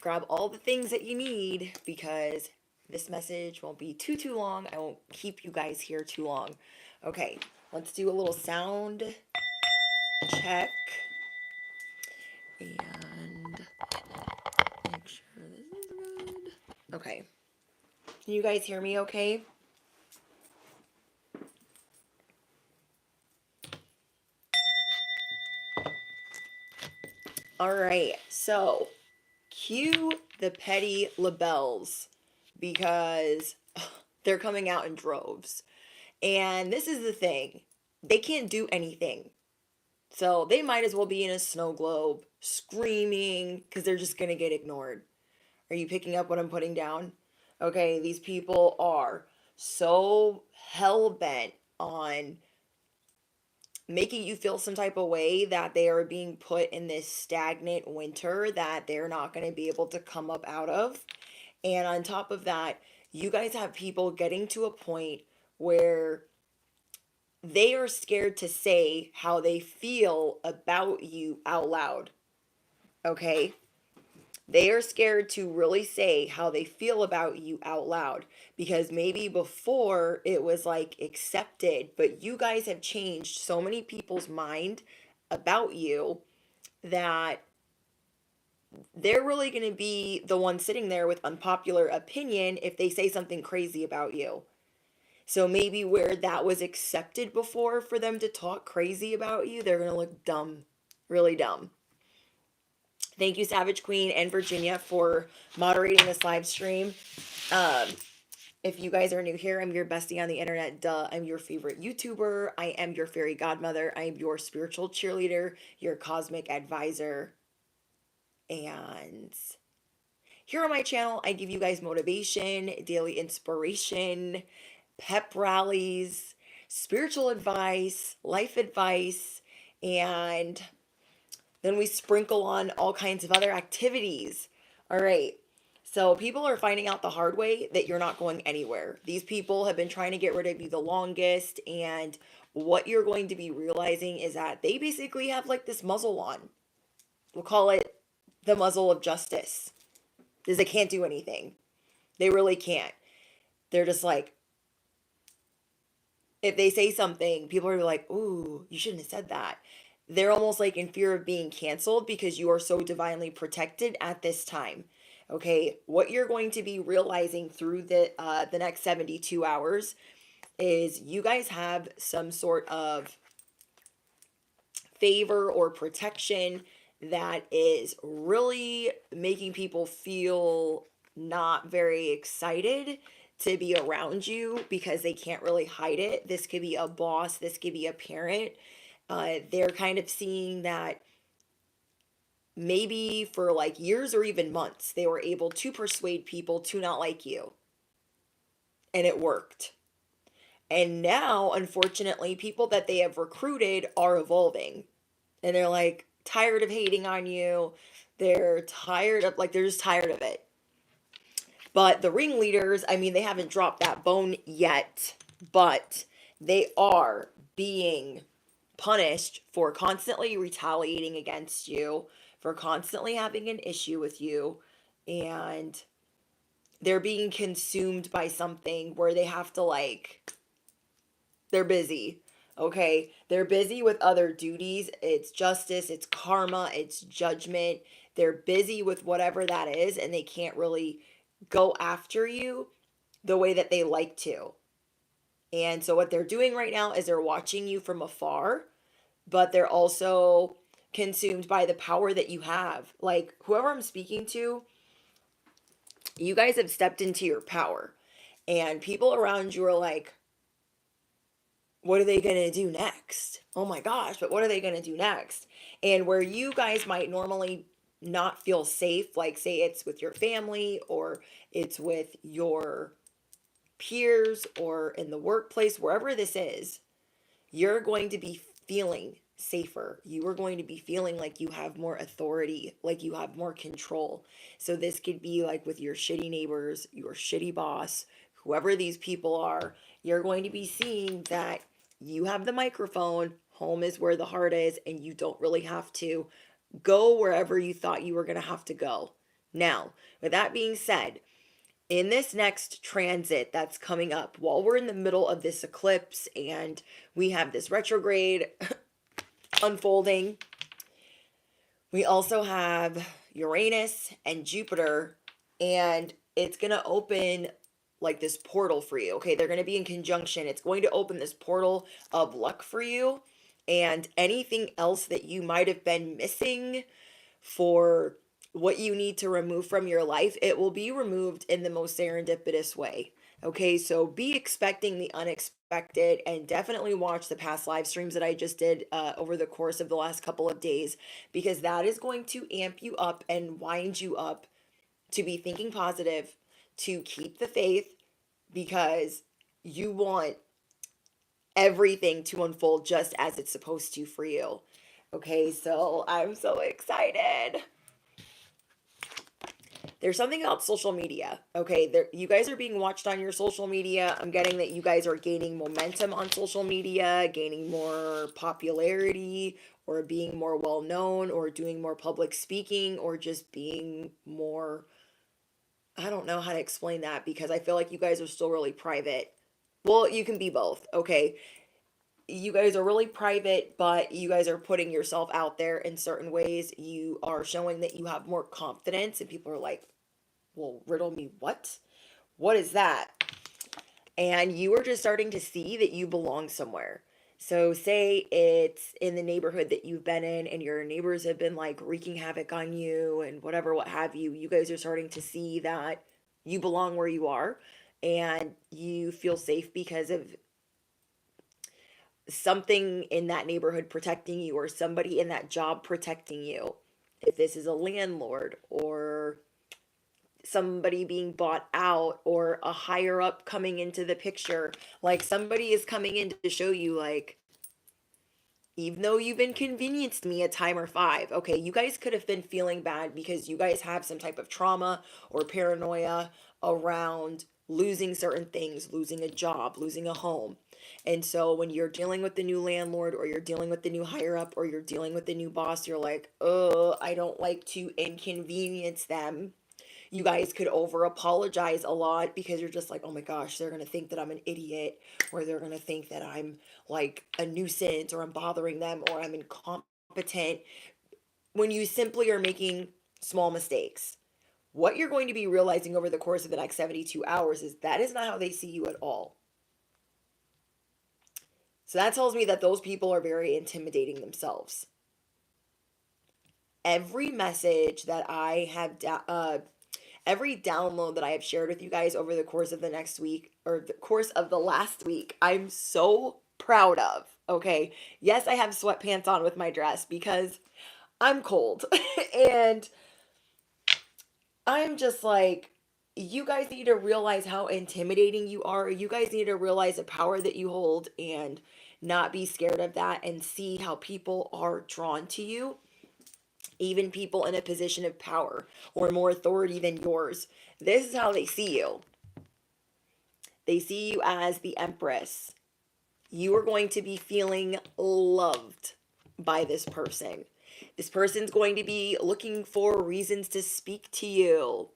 grab all the things that you need because this message won't be too long. I won't keep you guys here too long. Okay, let's do a little sound check and make sure this is good. Okay. Can you guys hear me okay? All right. So, cue the petty labels because they're coming out in droves. And this is the thing. They can't do anything. So, they might as well be in a snow globe screaming because they're just going to get ignored. Are you picking up what I'm putting down? Okay, these people are so hell bent on making you feel some type of way that they are being put in this stagnant winter that they're not going to be able to come up out of. And on top of that, you guys have people getting to a point where they are scared to say how they feel about you out loud. Okay? They are scared to really say how they feel about you out loud because maybe before it was like accepted, but you guys have changed so many people's mind about you that they're really going to be the one sitting there with unpopular opinion if they say something crazy about you. So maybe where that was accepted before for them to talk crazy about you, they're going to look dumb, really dumb. Thank you, Savage Queen and Virginia, for moderating this live stream. Um, if you guys are new here, I'm your bestie on the internet. Duh, I'm your favorite YouTuber. I am your fairy godmother. I am your spiritual cheerleader, your cosmic advisor. And here on my channel, I give you guys motivation, daily inspiration, pep rallies, spiritual advice, life advice, and then we sprinkle on all kinds of other activities. All right. So people are finding out the hard way that you're not going anywhere. These people have been trying to get rid of you the longest. And what you're going to be realizing is that they basically have like this muzzle on. We'll call it the muzzle of justice. Because they can't do anything. They really can't. They're just like, if they say something, people are like, ooh, you shouldn't have said that. They're almost like in fear of being canceled because you are so divinely protected at this time. Okay, what you're going to be realizing through the next 72 hours is you guys have some sort of favor or protection that is really making people feel not very excited to be around you because they can't really hide it. This could be a boss, this could be a parent. They're kind of seeing that maybe for like years or even months, they were able to persuade people to not like you. And it worked. And now, unfortunately, people that they have recruited are evolving. And they're like tired of hating on you. They're tired of, like, they're just tired of it. But the ringleaders, I mean, they haven't dropped that bone yet, but they are being punished for constantly retaliating against you, for constantly having an issue with you, and they're being consumed by something where they have to, like, they're busy. Okay, they're busy with other duties. It's justice, it's karma, it's judgment. They're busy with whatever that is, and they can't really go after you the way that they like to. And so, what they're doing right now is they're watching you from afar, but they're also consumed by the power that you have. Like, whoever I'm speaking to, you guys have stepped into your power, and people around you are like, what are they going to do next? Oh my gosh, but what are they going to do next? And where you guys might normally not feel safe, like say it's with your family or it's with your peers or in the workplace, wherever this is, you're going to be feeling safer. You are going to be feeling like you have more authority, like you have more control. So this could be like with your shitty neighbors, your shitty boss, whoever these people are, you're going to be seeing that you have the microphone, home is where the heart is, and you don't really have to go wherever you thought you were going to have to go. Now, with that being said, in this next transit that's coming up, while we're in the middle of this eclipse and we have this retrograde unfolding, we also have Uranus and Jupiter, and it's going to open like this portal for you. Okay, they're going to be in conjunction. It's going to open this portal of luck for you, and anything else that you might have been missing for what you need to remove from your life, it will be removed in the most serendipitous way. Okay, so be expecting the unexpected and definitely watch the past live streams that I just did over the course of the last couple of days, because that is going to amp you up and wind you up to be thinking positive, to keep the faith, because you want everything to unfold just as it's supposed to for you. Okay, so I'm so excited. There's something about social media. Okay, you guys are being watched on your social media. I'm getting that you guys are gaining momentum on social media, gaining more popularity, or being more well known, or doing more public speaking, or just being more. I don't know how to explain that, because I feel like you guys are still really private. Well, you can be both. Okay, you guys are really private, but you guys are putting yourself out there in certain ways. You are showing that you have more confidence, and people are like, well, riddle me what? What is that? And you are just starting to see that you belong somewhere. So, say it's in the neighborhood that you've been in, and your neighbors have been like wreaking havoc on you and whatever, what have you. You guys are starting to see that you belong where you are, and you feel safe because of something in that neighborhood protecting you, or somebody in that job protecting you. If this is a landlord, or somebody being bought out, or a higher up coming into the picture, like somebody is coming in to show you, like, even though you've inconvenienced me a time or five, okay, you guys could have been feeling bad because you guys have some type of trauma or paranoia around losing certain things, losing a job, losing a home. And so when you're dealing with the new landlord, or you're dealing with the new higher up, or you're dealing with the new boss, you're like, oh, I don't like to inconvenience them. You guys could over apologize a lot because you're just like, oh my gosh, they're going to think that I'm an idiot, or they're going to think that I'm like a nuisance, or I'm bothering them, or I'm incompetent, when you simply are making small mistakes. What you're going to be realizing over the course of the next 72 hours is that is not how they see you at all. So that tells me that those people are very intimidating themselves. Every message that I have every download that I have shared with you guys over the course of the next week, or the course of the last week, I'm so proud of. Okay. Yes, I have sweatpants on with my dress because I'm cold. And I'm just like, you guys need to realize how intimidating you are. You guys need to realize the power that you hold, and not be scared of that, and see how people are drawn to you. Even people in a position of power or more authority than yours. This is how they see you. They see you as the Empress. You are going to be feeling loved by this person. This person's going to be looking for reasons to speak to you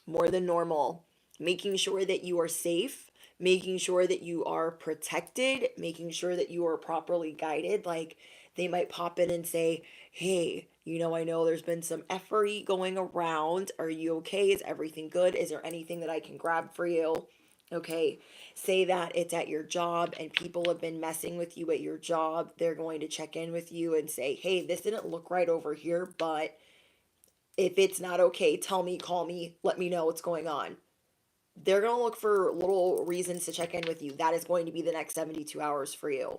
more than normal, making sure that you are safe, making sure that you are protected, making sure that you are properly guided. Like, they might pop in and say, hey, I know there's been some effery going around. Are you okay? Is everything good? Is there anything that I can grab for you? Okay, say that it's at your job and people have been messing with you at your job. They're going to check in with you and say, hey, this didn't look right over here, but if it's not okay, tell me, call me, let me know what's going on. They're going to look for little reasons to check in with you. That is going to be the next 72 hours for you.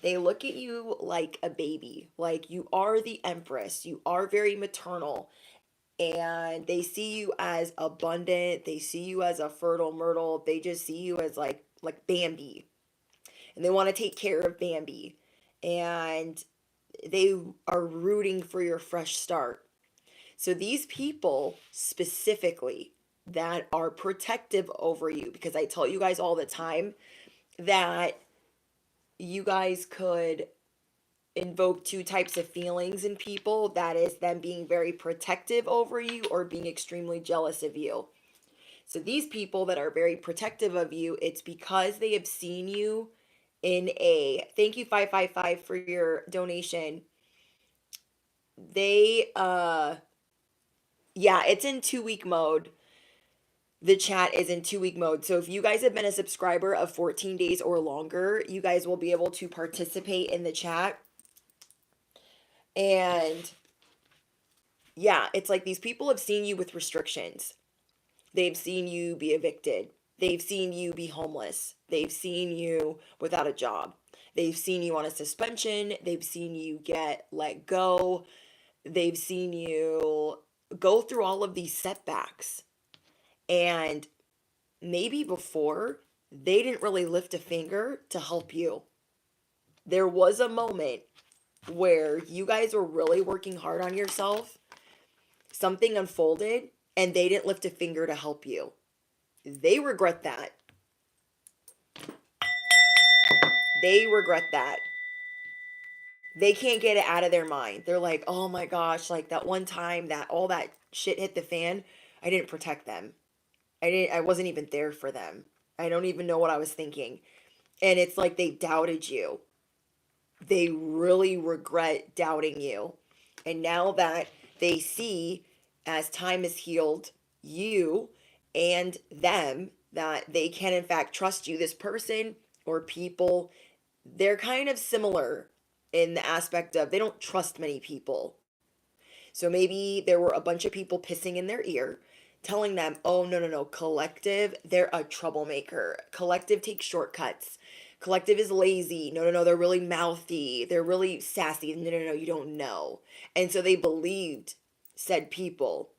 They look at you like a baby, like you are the Empress. You are very maternal, and they see you as abundant. They see you as a fertile myrtle. They just see you as like Bambi, and they want to take care of Bambi, and they are rooting for your fresh start. So these people specifically that are protective over you, because I tell you guys all the time that you guys could invoke two types of feelings in people. That is them being very protective over you or being extremely jealous of you. So these people that are very protective of you, it's because they have seen you in a, thank you 555 for your donation. They yeah, it's in 2 week mode. The chat is in 2 week mode. So if you guys have been a subscriber of 14 days or longer, you guys will be able to participate in the chat. And yeah, it's like these people have seen you with restrictions. They've seen you be evicted. They've seen you be homeless. They've seen you without a job. They've seen you on a suspension. They've seen you get let go. They've seen you go through all of these setbacks. And maybe before, they didn't really lift a finger to help you. There was a moment where you guys were really working hard on yourself. Something unfolded and they didn't lift a finger to help you. They regret that. They regret that. They can't get it out of their mind. They're like, oh my gosh, like that one time that all that shit hit the fan, I didn't protect them. I wasn't even there for them. I don't even know what I was thinking. And it's like they doubted you. They really regret doubting you. And now that they see, as time has healed you and them, that they can in fact trust you, this person or people, they're kind of similar in the aspect of they don't trust many people. So maybe there were a bunch of people pissing in their ear, telling them, oh, no, no, no, collective, they're a troublemaker. Collective takes shortcuts. Collective is lazy. No, no, no, they're really mouthy. They're really sassy. No, no, no, you don't know. And so they believed said people.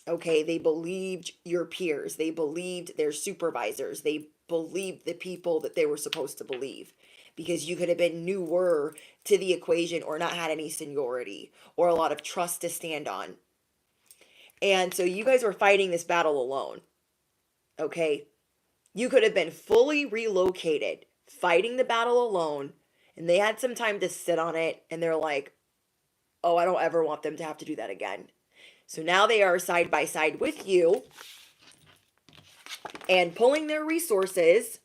Okay, they believed your peers. They believed their supervisors. They believed the people that they were supposed to believe. Because you could have been newer to the equation or not had any seniority or a lot of trust to stand on. And so you guys were fighting this battle alone. Okay? You could have been fully relocated, fighting the battle alone, and they had some time to sit on it, and they're like, oh, I don't ever want them to have to do that again. So now they are side by side with you and pulling their resources.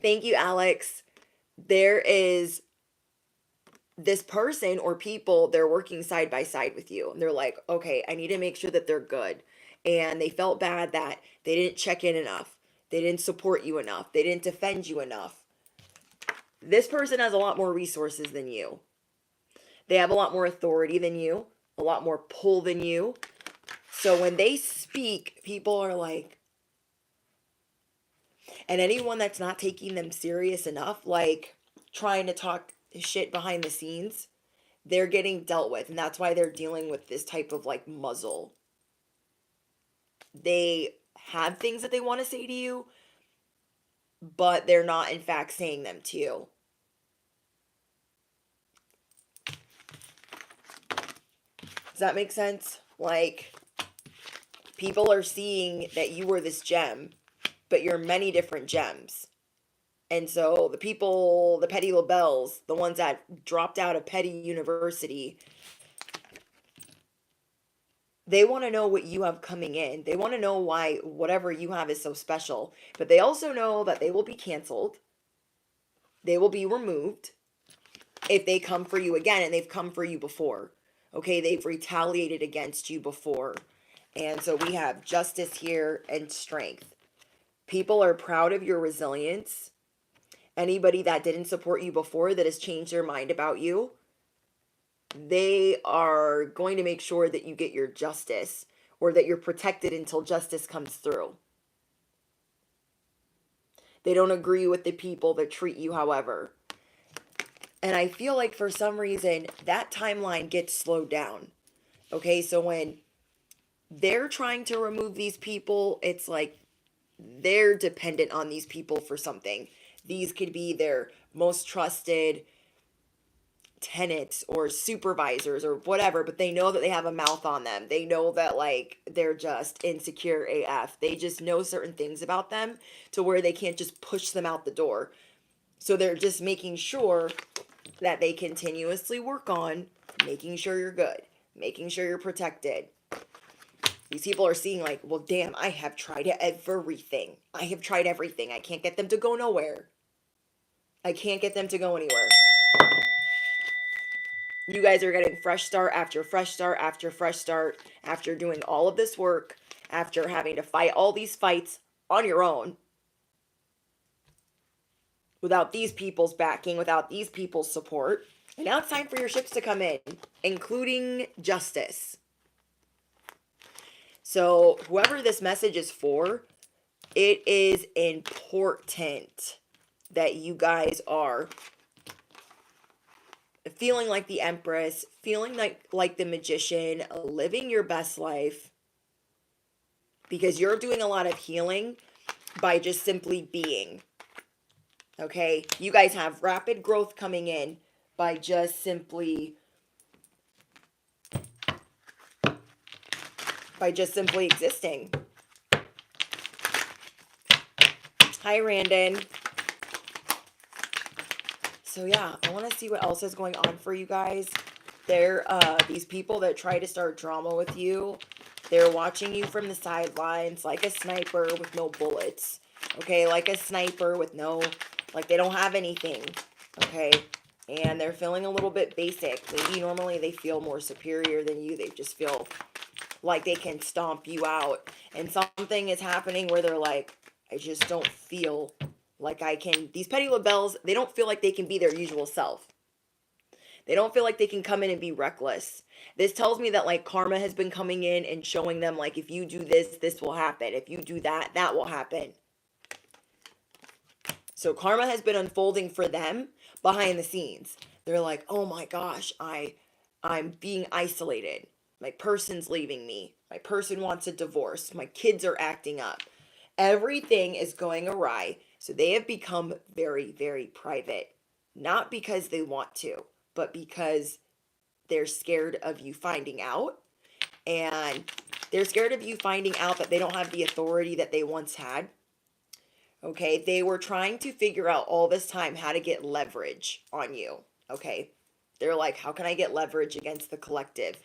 Thank you, Alex. There is this person or people, they're working side by side with you. And they're like, okay, I need to make sure that they're good. And they felt bad that they didn't check in enough. They didn't support you enough. They didn't defend you enough. This person has a lot more resources than you. They have a lot more authority than you, a lot more pull than you. So when they speak, people are like, and anyone that's not taking them serious enough, like trying to talk shit behind the scenes, they're getting dealt with. And that's why they're dealing with this type of like muzzle. They have things that they want to say to you, but they're not in fact saying them to you. Does that make sense? Like, people are seeing that you were this gem, but you're many different gems. And so the people, the petty labels, the ones that dropped out of petty university, they want to know what you have coming in. They want to know why whatever you have is so special. But they also know that they will be canceled. They will be removed if they come for you again, and they've come for you before. Okay, they've retaliated against you before. And so we have justice here and strength. People are proud of your resilience. Anybody that didn't support you before that has changed their mind about you, they are going to make sure that you get your justice or that you're protected until justice comes through. They don't agree with the people that treat you however. And I feel like for some reason that timeline gets slowed down. Okay, so when they're trying to remove these people, it's like they're dependent on these people for something. These could be their most trusted tenants or supervisors or whatever, but they know that they have a mouth on them. They know that like they're just insecure AF. They just know certain things about them to where they can't just push them out the door. So they're just making sure that they continuously work on making sure you're good, making sure you're protected. These people are seeing like, well, damn, I have tried everything. I have tried everything. I can't get them to go nowhere. I can't get them to go anywhere. You guys are getting fresh start after fresh start after fresh start after doing all of this work, after having to fight all these fights on your own without these people's backing, without these people's support. And now it's time for your ships to come in, including justice. So whoever this message is for, it is important that you guys are feeling like the Empress, feeling like the Magician, living your best life, because you're doing a lot of healing by just simply being. Okay? You guys have rapid growth coming in by just simply existing. Hi, Randon. So yeah, I want to see what else is going on for you guys. These people that try to start drama with you, they're watching you from the sidelines like a sniper with no bullets. Okay, like a sniper with no, like they don't have anything. Okay, and they're feeling a little bit basic. Maybe normally they feel more superior than you. They just feel like they can stomp you out. And something is happening where they're like, I just don't feel like I can. These petty labels, they don't feel like they can be their usual self. They don't feel like they can come in and be reckless. This tells me that like karma has been coming in and showing them like, if you do this, this will happen. If you do that, that will happen. So karma has been unfolding for them behind the scenes. They're like, oh my gosh, I'm being isolated. My person's leaving me. My person wants a divorce. My kids are acting up. Everything is going awry. So they have become very, very private. Not because they want to, but because they're scared of you finding out. And they're scared of you finding out that they don't have the authority that they once had. Okay, they were trying to figure out all this time how to get leverage on you. Okay, they're like, how can I get leverage against the collective?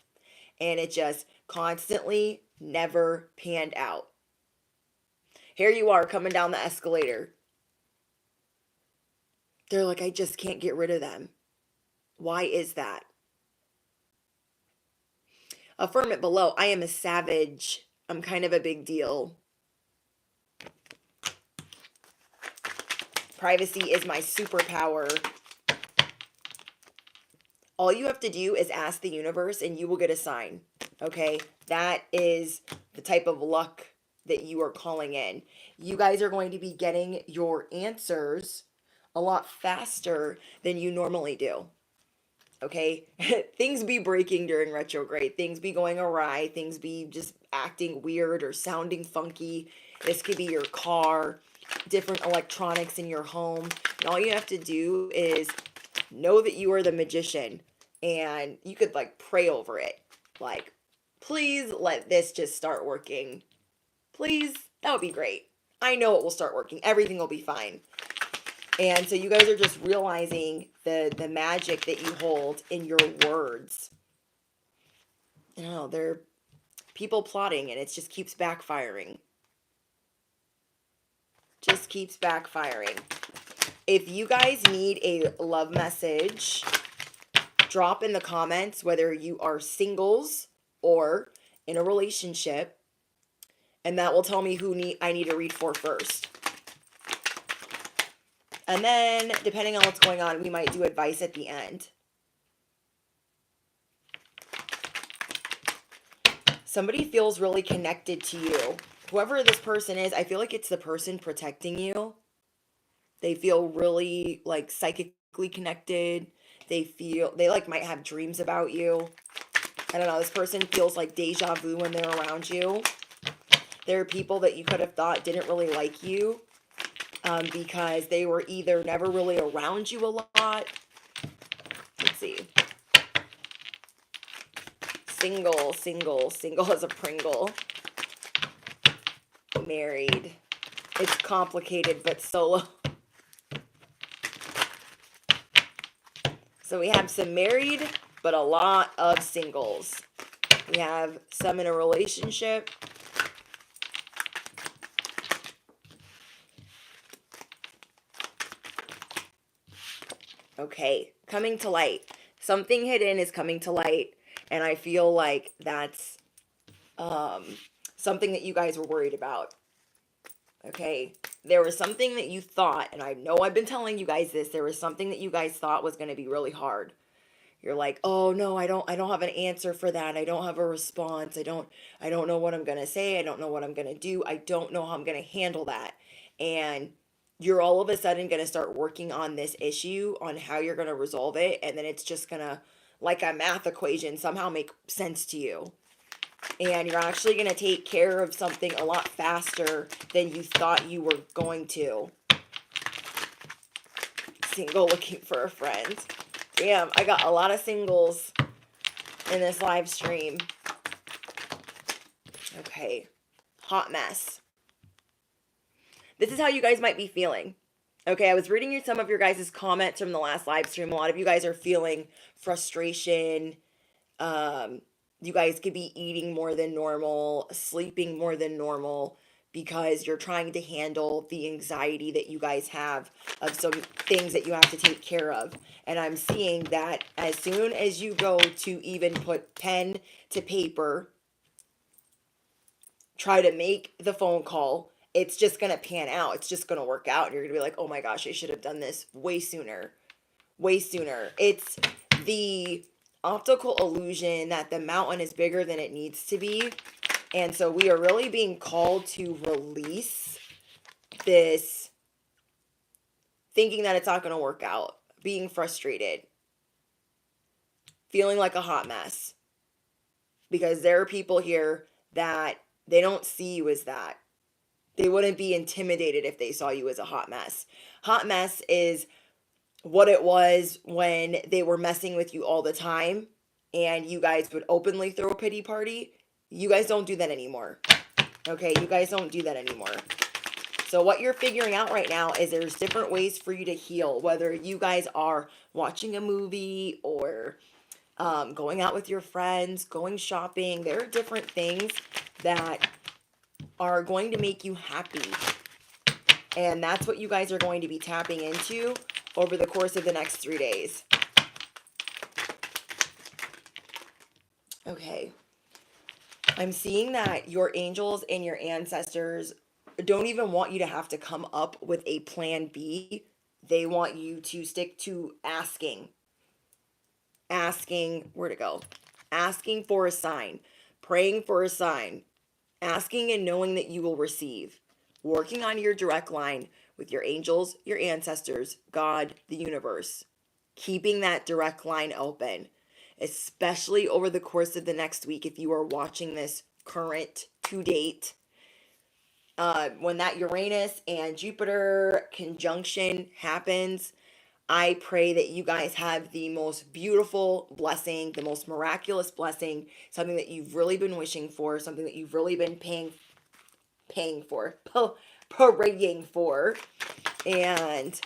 And it just constantly never panned out. Here you are coming down the escalator. They're like, I just can't get rid of them. Why is that? Affirm it below. I am a savage. I'm kind of a big deal. Privacy is my superpower. All you have to do is ask the universe and you will get a sign. Okay? That is the type of luck that you are calling in. You guys are going to be getting your answers a lot faster than you normally do. Okay? Things be breaking during retrograde. Things be going awry. Things be just acting weird or sounding funky. This could be your car, different electronics in your home. And all you have to do is know that you are the magician. And you could like pray over it. Like, please let this just start working. Please. That would be great. I know it will start working. Everything will be fine. And so you guys are just realizing the magic that you hold in your words. You know, they're people plotting and it just keeps backfiring. Just keeps backfiring. If you guys need a love message, drop in the comments whether you are singles or in a relationship. And that will tell me who I need to read for first. And then, depending on what's going on, we might do advice at the end. Somebody feels really connected to you. Whoever this person is, I feel like it's the person protecting you. They feel really, like, psychically connected. They like, might have dreams about you. I don't know, this person feels like deja vu when they're around you. There are people that you could have thought didn't really like you. Because they were either never really around you a lot. Let's see. Single as a Pringle. Married. It's complicated, but solo. So we have some married, but a lot of singles. We have some in a relationship. Okay, coming to light. Something hidden is coming to light, and I feel like that's something that you guys were worried about. Okay, there was something that you thought, and I know I've been telling you guys this, there was something that you guys thought was going to be really hard. You're like, "Oh no, I don't have an answer for that. I don't have a response. I don't know what I'm going to say. I don't know what I'm going to do. I don't know how I'm going to handle that." And you're all of a sudden going to start working on this issue, on how you're going to resolve it, and then it's just going to, like a math equation, somehow make sense to you. And you're actually going to take care of something a lot faster than you thought you were going to. Single looking for a friend. Damn, I got a lot of singles in this live stream. Okay. Hot mess. This is how you guys might be feeling. Okay, I was reading some of your guys' comments from the last live stream. A lot of you guys are feeling frustration. You guys could be eating more than normal, sleeping more than normal, because you're trying to handle the anxiety that you guys have of some things that you have to take care of. And I'm seeing that as soon as you go to even put pen to paper, try to make the phone call, it's just going to pan out. It's just going to work out. And you're going to be like, oh my gosh, I should have done this way sooner. Way sooner. It's the optical illusion that the mountain is bigger than it needs to be. And so we are really being called to release this thinking that it's not going to work out, being frustrated, feeling like a hot mess. Because there are people here that they don't see you as that. They wouldn't be intimidated if they saw you as a hot mess. Hot mess is what it was when they were messing with you all the time and you guys would openly throw a pity party. You guys don't do that anymore. Okay, you guys don't do that anymore. So what you're figuring out right now is there's different ways for you to heal, whether you guys are watching a movie or going out with your friends, going shopping. There are different things that are going to make you happy. And that's what you guys are going to be tapping into over the course of the next 3 days. Okay. I'm seeing that your angels and your ancestors don't even want you to have to come up with a plan B. They want you to stick to asking. Where to go? Asking for a sign. Praying for a sign. Asking and knowing that you will receive. Working on your direct line with your angels, your ancestors, God, the universe. Keeping that direct line open. Especially over the course of the next week if you are watching this current to date. When that Uranus and Jupiter conjunction happens, I pray that you guys have the most beautiful blessing, the most miraculous blessing, something that you've really been wishing for, something that you've really been praying for. And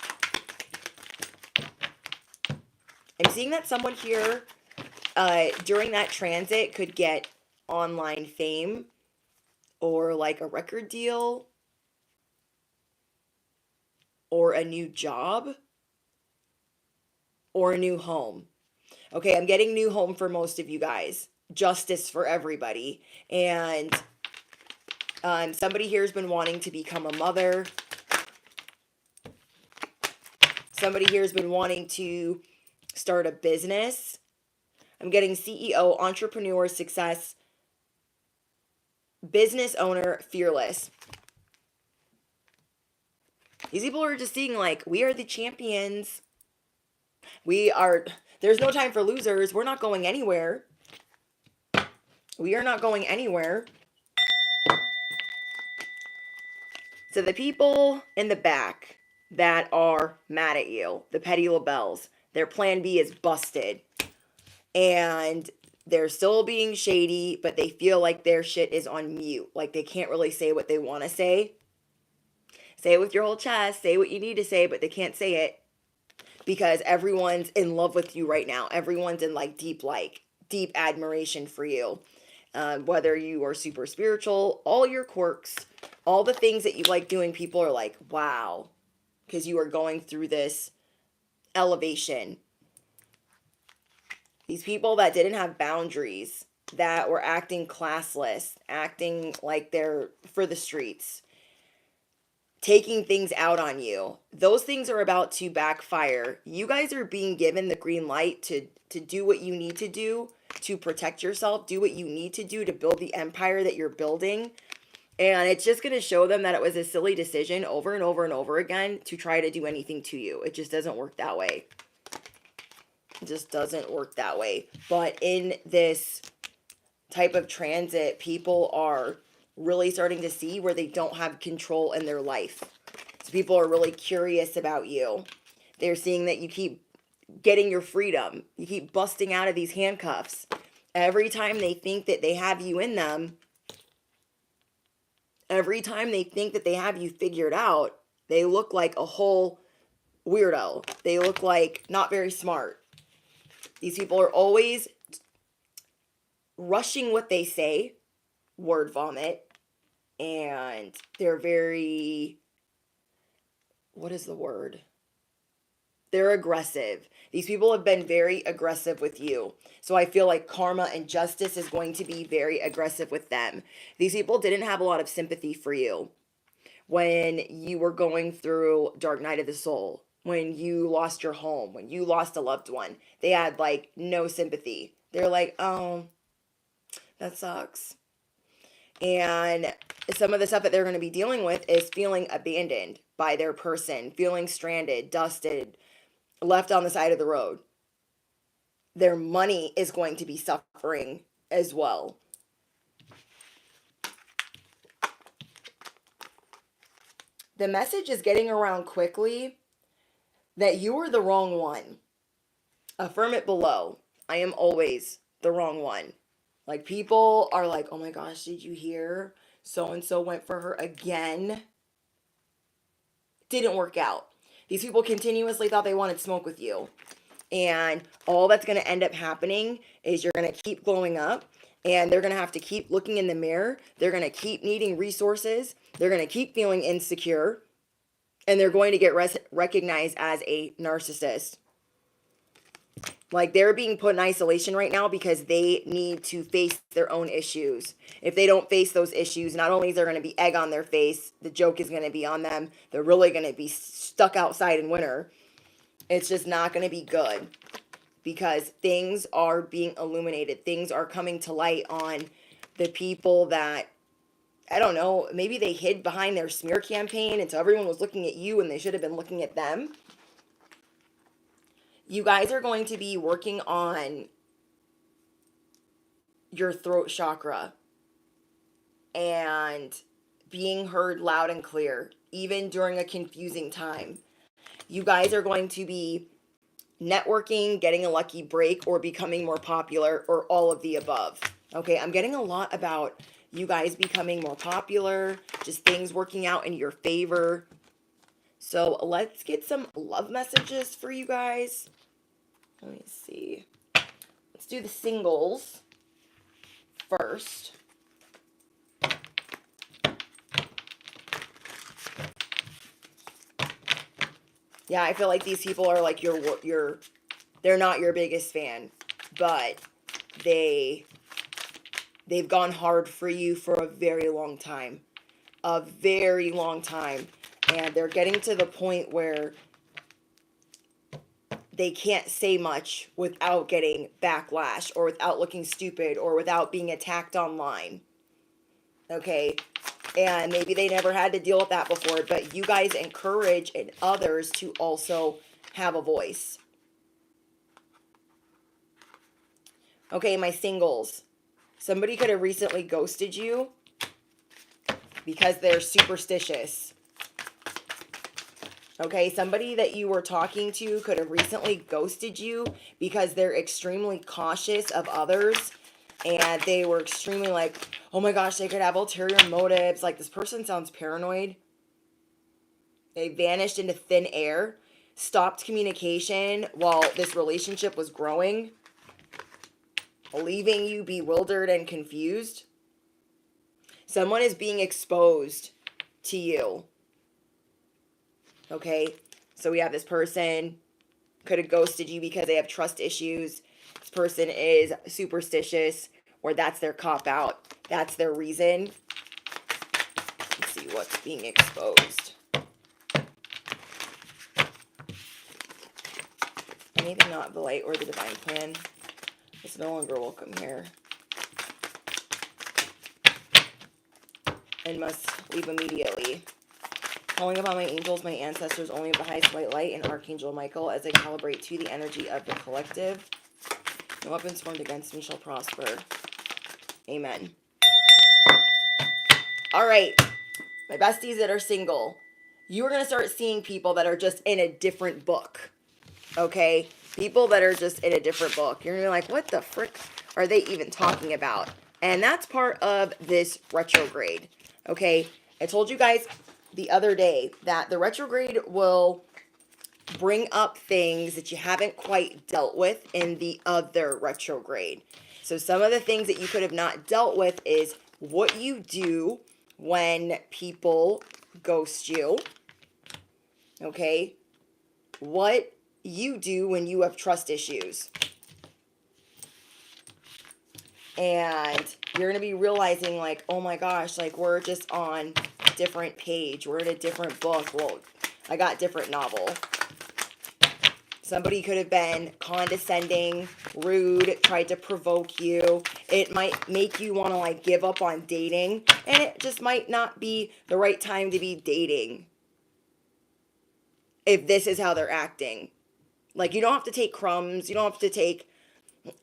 I'm seeing that someone here during that transit could get online fame or like a record deal or a new job or a new home. Okay, I'm getting new home for most of you guys. Justice for everybody. And somebody here has been wanting to become a mother. Somebody here has been wanting to start a business. I'm getting CEO, entrepreneur, success, business owner, fearless. These people are just seeing like, we are the champions. There's no time for losers. We're not going anywhere. We are not going anywhere. So the people in the back that are mad at you, the petty labels, their plan B is busted. And they're still being shady, but they feel like their shit is on mute. Like they can't really say what they want to say. Say it with your whole chest. Say what you need to say, but they can't say it. because everyone's in love with you right now. Everyone's in deep admiration for you. Whether you are super spiritual, all your quirks, all the things that you like doing, people are like, wow, because you are going through this elevation. These people that didn't have boundaries, that were acting classless, acting like they're for the streets, taking things out on you, those things are about to backfire. You guys are being given the green light to do what you need to do to protect yourself, do what you need to do to build the empire that you're building. And it's just going to show them that it was a silly decision over and over and over again to try to do anything to you. It just doesn't work that way. It just doesn't work that way. But in this type of transit, people are really starting to see where they don't have control in their life. So people are really curious about you. They're seeing that you keep getting your freedom. You keep busting out of these handcuffs. Every time they think that they have you in them, every time they think that they have you figured out, they look like a whole weirdo. They look like not very smart. These people are always rushing what they say, word vomit, and they're very, what is the word? They're aggressive. These people have been very aggressive with you. So I feel like karma and justice is going to be very aggressive with them. These people didn't have a lot of sympathy for you when you were going through dark night of the soul, when you lost your home, when you lost a loved one. They had like no sympathy. They're like, oh, that sucks. And some of the stuff that they're going to be dealing with is feeling abandoned by their person, feeling stranded, dusted, left on the side of the road. Their money is going to be suffering as well. The message is getting around quickly that you are the wrong one. Affirm it below. I am always the wrong one. Like, people are like, oh my gosh, did you hear? So-and-so went for her again. Didn't work out. These people continuously thought they wanted smoke with you. And all that's going to end up happening is you're going to keep glowing up. And they're going to have to keep looking in the mirror. They're going to keep needing resources. They're going to keep feeling insecure. And they're going to get recognized as a narcissist. Like, they're being put in isolation right now because they need to face their own issues. If they don't face those issues, not only is there going to be egg on their face, the joke is going to be on them. They're really going to be stuck outside in winter. It's just not going to be good because things are being illuminated. Things are coming to light on the people that, I don't know, maybe they hid behind their smear campaign and so everyone was looking at you and they should have been looking at them. You guys are going to be working on your throat chakra and being heard loud and clear, even during a confusing time. You guys are going to be networking, getting a lucky break, or becoming more popular, or all of the above. Okay, I'm getting a lot about you guys becoming more popular, just things working out in your favor. So let's get some love messages for you guys. Let me see. Let's do the singles first. Yeah, I feel like these people are like they're not your biggest fan, but they've gone hard for you for a very long time. A very long time. And they're getting to the point where they can't say much without getting backlash or without looking stupid or without being attacked online. Okay? And maybe they never had to deal with that before, but you guys encourage others to also have a voice. Okay, my singles. Somebody could have recently ghosted you because they're superstitious. Okay, somebody that you were talking to could have recently ghosted you because they're extremely cautious of others. And they were extremely like, oh my gosh, they could have ulterior motives. Like, this person sounds paranoid. They vanished into thin air. stopped communication while this relationship was growing, leaving you bewildered and confused. Someone is being exposed to you. Okay? So we have this person could have ghosted you because they have trust issues. This person is superstitious, or that's their cop out. That's their reason. Let's see what's being exposed. Anything not the light or the divine plan is no longer welcome here. And must leave immediately. Calling upon my angels, my ancestors, only of the highest white light, and Archangel Michael, as I calibrate to the energy of the collective. No weapons formed against me shall prosper. Amen. All right, my besties that are single, you're going to start seeing people that are just in a different book. Okay? People that are just in a different book. You're going to be like, what the frick are they even talking about? And that's part of this retrograde. Okay? I told you guys the other day that the retrograde will bring up things that you haven't quite dealt with in the other retrograde. So some of the things that you could have not dealt with is what you do when people ghost you. Okay? What you do when you have trust issues. And you're going to be realizing like, oh my gosh, like we're just on a different page. We're in a different book. Well, I got different novel. Somebody could have been condescending, rude, tried to provoke you. It might make you want to like give up on dating. And it just might not be the right time to be dating. If this is how they're acting. Like you don't have to take crumbs. You don't have to take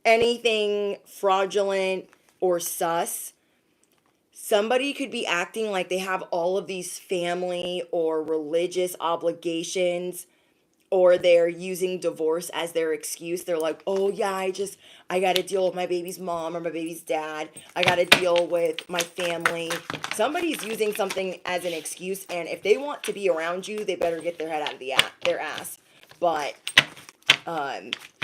anything fraudulent or sus. Somebody could be acting like they have all of these family or religious obligations, or they're using divorce as their excuse. They're like, oh yeah, I got to deal with my baby's mom or my baby's dad. I got to deal with my family. Somebody's using something as an excuse, and if they want to be around you, they better get their head out of their ass. But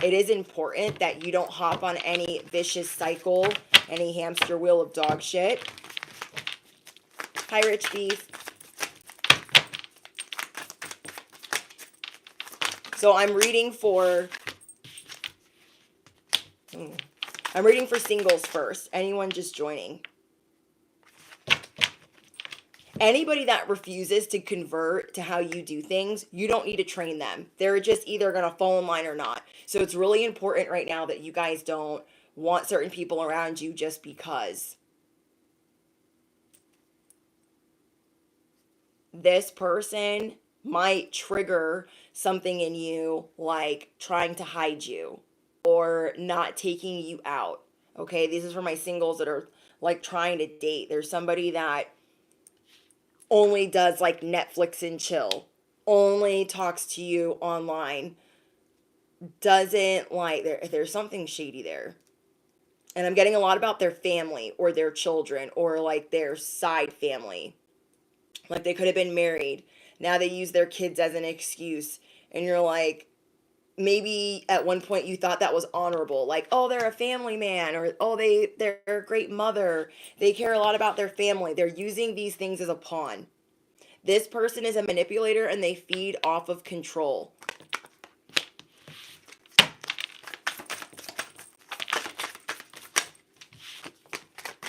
it is important that you don't hop on any vicious cycle, any hamster wheel of dog shit. Hi, Rich Beef. So I'm reading for singles first. Anyone just joining? Anybody that refuses to convert to how you do things, you don't need to train them. They're just either going to fall in line or not. So it's really important right now that you guys don't want certain people around you just because. This person might trigger something in you like trying to hide you or not taking you out. Okay, this is for my singles that are like trying to date. There's somebody that only does like Netflix and chill, only talks to you online, doesn't like, there's something shady there. And I'm getting a lot about their family or their children or like their side family. Like they could have been married. Now they use their kids as an excuse. And you're like, maybe at one point you thought that was honorable. Like, oh, they're a family man. Or, oh, they're a great mother. They care a lot about their family. They're using these things as a pawn. This person is a manipulator and they feed off of control.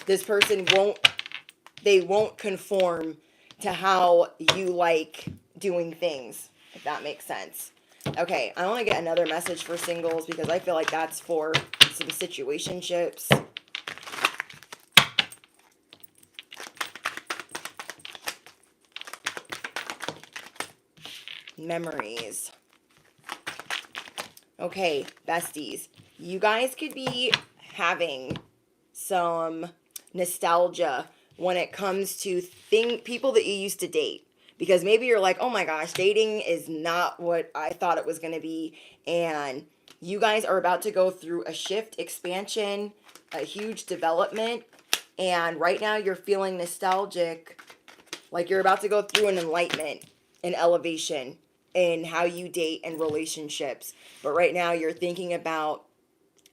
This person won't conform to how you like doing things, if that makes sense. Okay, I want to get another message for singles because I feel like that's for some situationships. Memories. Okay, besties. You guys could be having some nostalgia when it comes to people that you used to date. Because maybe you're like, oh my gosh, dating is not what I thought it was going to be. And you guys are about to go through a shift, expansion, a huge development. And right now you're feeling nostalgic, like you're about to go through an enlightenment, an elevation. in how you date and relationships. But right now you're thinking about,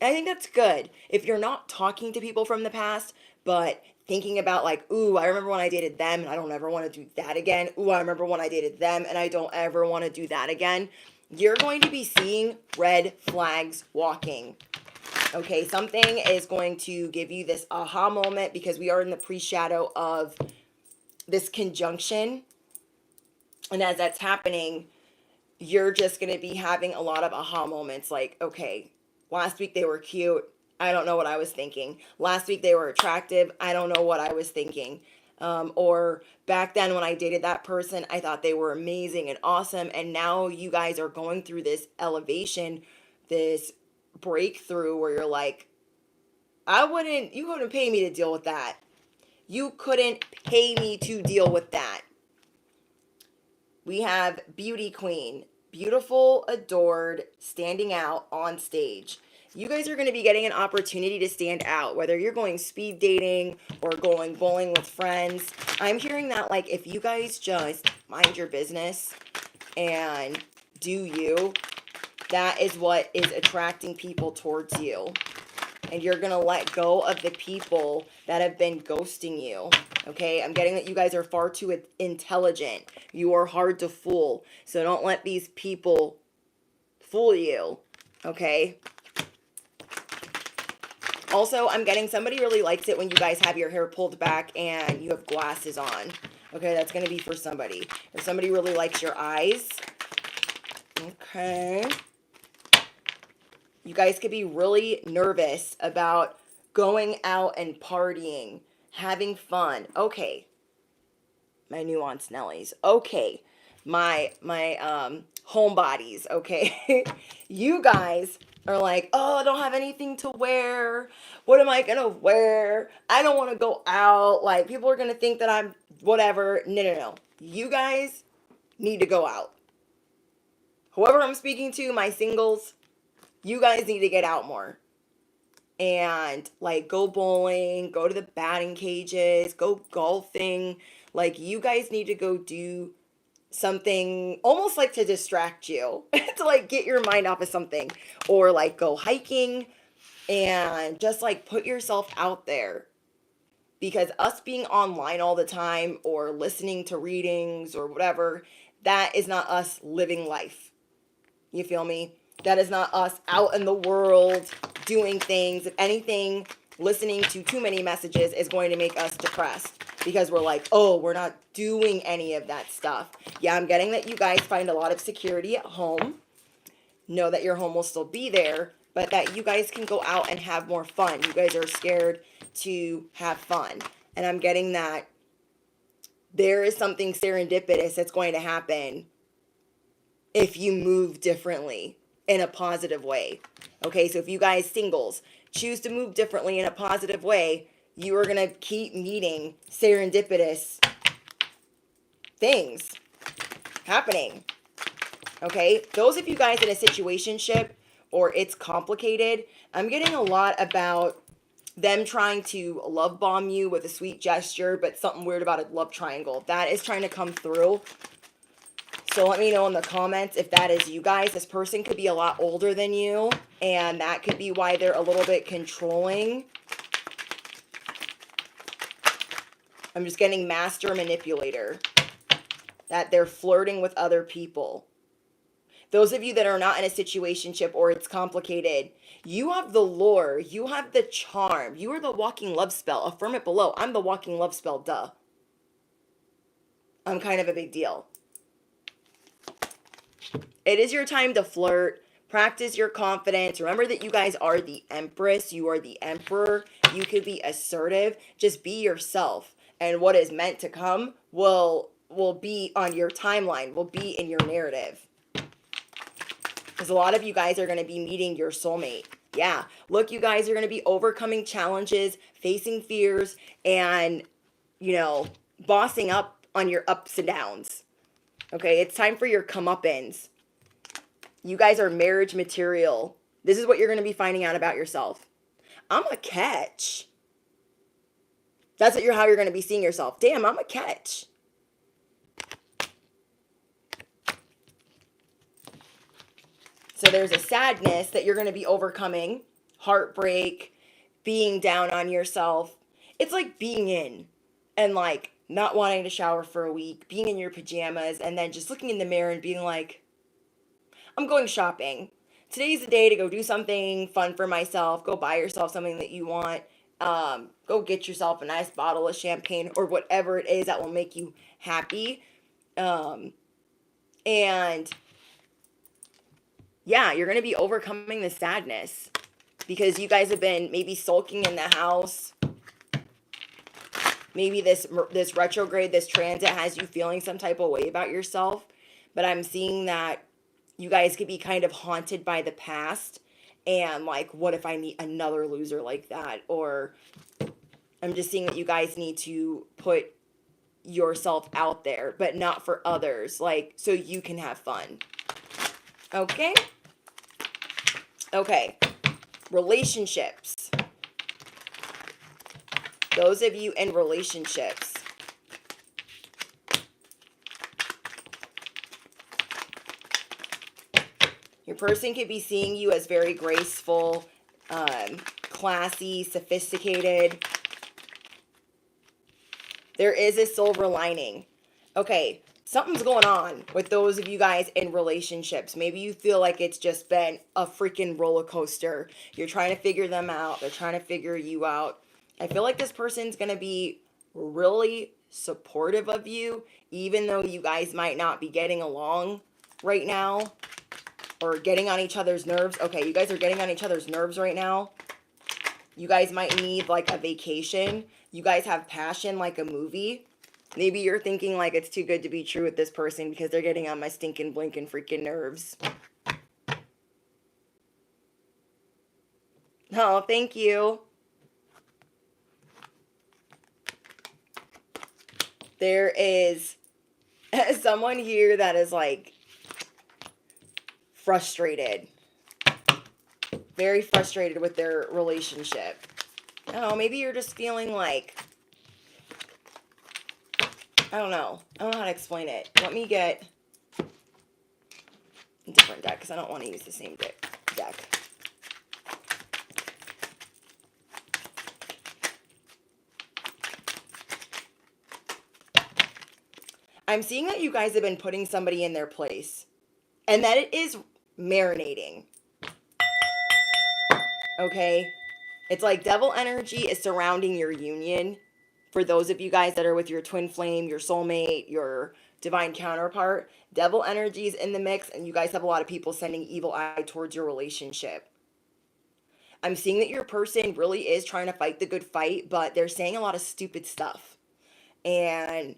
I think that's good. If you're not talking to people from the past, but thinking about like, ooh, I remember when I dated them and I don't ever want to do that again. Ooh, I remember when I dated them and I don't ever want to do that again. You're going to be seeing red flags walking. Okay, something is going to give you this aha moment because we are in the pre-shadow of this conjunction. And as that's happening, you're just going to be having a lot of aha moments like, okay, last week they were cute. I don't know what I was thinking. Last week they were attractive. I don't know what I was thinking. Or back then when I dated that person, I thought they were amazing and awesome. And now you guys are going through this elevation, this breakthrough where you're like, you couldn't pay me to deal with that. You couldn't pay me to deal with that. We have Beauty Queen, beautiful, adored, standing out on stage. You guys are going to be getting an opportunity to stand out, whether you're going speed dating or going bowling with friends. I'm hearing that like if you guys just mind your business and do you, that is what is attracting people towards you. And you're going to let go of the people that have been ghosting you. Okay, I'm getting that you guys are far too intelligent. You are hard to fool. So don't let these people fool you. Okay. Also, I'm getting somebody really likes it when you guys have your hair pulled back and you have glasses on. Okay, that's going to be for somebody. Or somebody really likes your eyes. Okay. You guys could be really nervous about going out and partying, having fun. Okay. My nuanced Nellies. Okay. My homebodies, okay? You guys are like, "Oh, I don't have anything to wear. What am I going to wear? I don't want to go out. Like people are going to think that I'm whatever." No. You guys need to go out. Whoever I'm speaking to, my singles, you guys need to get out more and like go bowling, go to the batting cages, go golfing. Like you guys need to go do something almost like to distract you, to like get your mind off of something, or like go hiking and just like put yourself out there. Because us being online all the time or listening to readings or whatever, that is not us living life. You feel me? That is not us out in the world doing things. If anything, listening to too many messages is going to make us depressed because we're like, oh, we're not doing any of that stuff. Yeah, I'm getting that you guys find a lot of security at home. Know that your home will still be there, but that you guys can go out and have more fun. You guys are scared to have fun. And I'm getting that there is something serendipitous that's going to happen if you move differently in a positive way. Okay, so if you guys singles choose to move differently in a positive way, you are going to keep meeting serendipitous things happening. Okay, those of you guys in a situationship or it's complicated, I'm getting a lot about them trying to love bomb you with a sweet gesture, but something weird about a love triangle. That is trying to come through. So let me know in the comments if that is you guys. This person could be a lot older than you, and that could be why they're a little bit controlling. I'm just getting master manipulator, that they're flirting with other people. Those of you that are not in a situationship or it's complicated, you have the lure, you have the charm, you are the walking love spell. Affirm it below. I'm the walking love spell, duh. I'm kind of a big deal. It is your time to flirt. Practice your confidence. Remember that you guys are the empress. You are the emperor. You could be assertive. Just be yourself. And what is meant to come will be on your timeline, will be in your narrative. Because a lot of you guys are going to be meeting your soulmate. Yeah. Look, you guys are going to be overcoming challenges, facing fears, and, bossing up on your ups and downs. Okay, it's time for your comeuppance. You guys are marriage material. This is what you're going to be finding out about yourself. I'm a catch. That's how you're going to be seeing yourself. Damn, I'm a catch. So there's a sadness that you're going to be overcoming, heartbreak, being down on yourself. It's like being in and like not wanting to shower for a week, being in your pajamas, and then just looking in the mirror and being like, I'm going shopping. Today's the day to go do something fun for myself. Go buy yourself something that you want. Go get yourself a nice bottle of champagne or whatever it is that will make you happy. And yeah, you're going to be overcoming the sadness because you guys have been maybe sulking in the house. Maybe this retrograde, this transit has you feeling some type of way about yourself. But I'm seeing that you guys could be kind of haunted by the past and like, what if I meet another loser like that? Or I'm just seeing that you guys need to put yourself out there, but not for others, like so you can have fun. Okay? Okay. Relationships. Those of you in relationships. Your person could be seeing you as very graceful, classy, sophisticated. There is a silver lining. Okay, something's going on with those of you guys in relationships. Maybe you feel like it's just been a freaking roller coaster. You're trying to figure them out. They're trying to figure you out. I feel like this person's going to be really supportive of you, even though you guys might not be getting along right now. Or getting on each other's nerves. Okay, you guys are getting on each other's nerves right now. You guys might need like a vacation. You guys have passion like a movie. Maybe you're thinking like it's too good to be true with this person because they're getting on my stinking blinking freaking nerves. Oh, thank you. There is someone here that is like frustrated. Very frustrated with their relationship. I don't know, maybe you're just feeling like, I don't know how to explain it. Let me get a different deck because I don't want to use the same deck. I'm seeing that you guys have been putting somebody in their place and that it is marinating. Okay? It's like devil energy is surrounding your union. For those of you guys that are with your twin flame, your soulmate, your divine counterpart, devil energy is in the mix and you guys have a lot of people sending evil eye towards your relationship. I'm seeing that your person really is trying to fight the good fight, but they're saying a lot of stupid stuff. And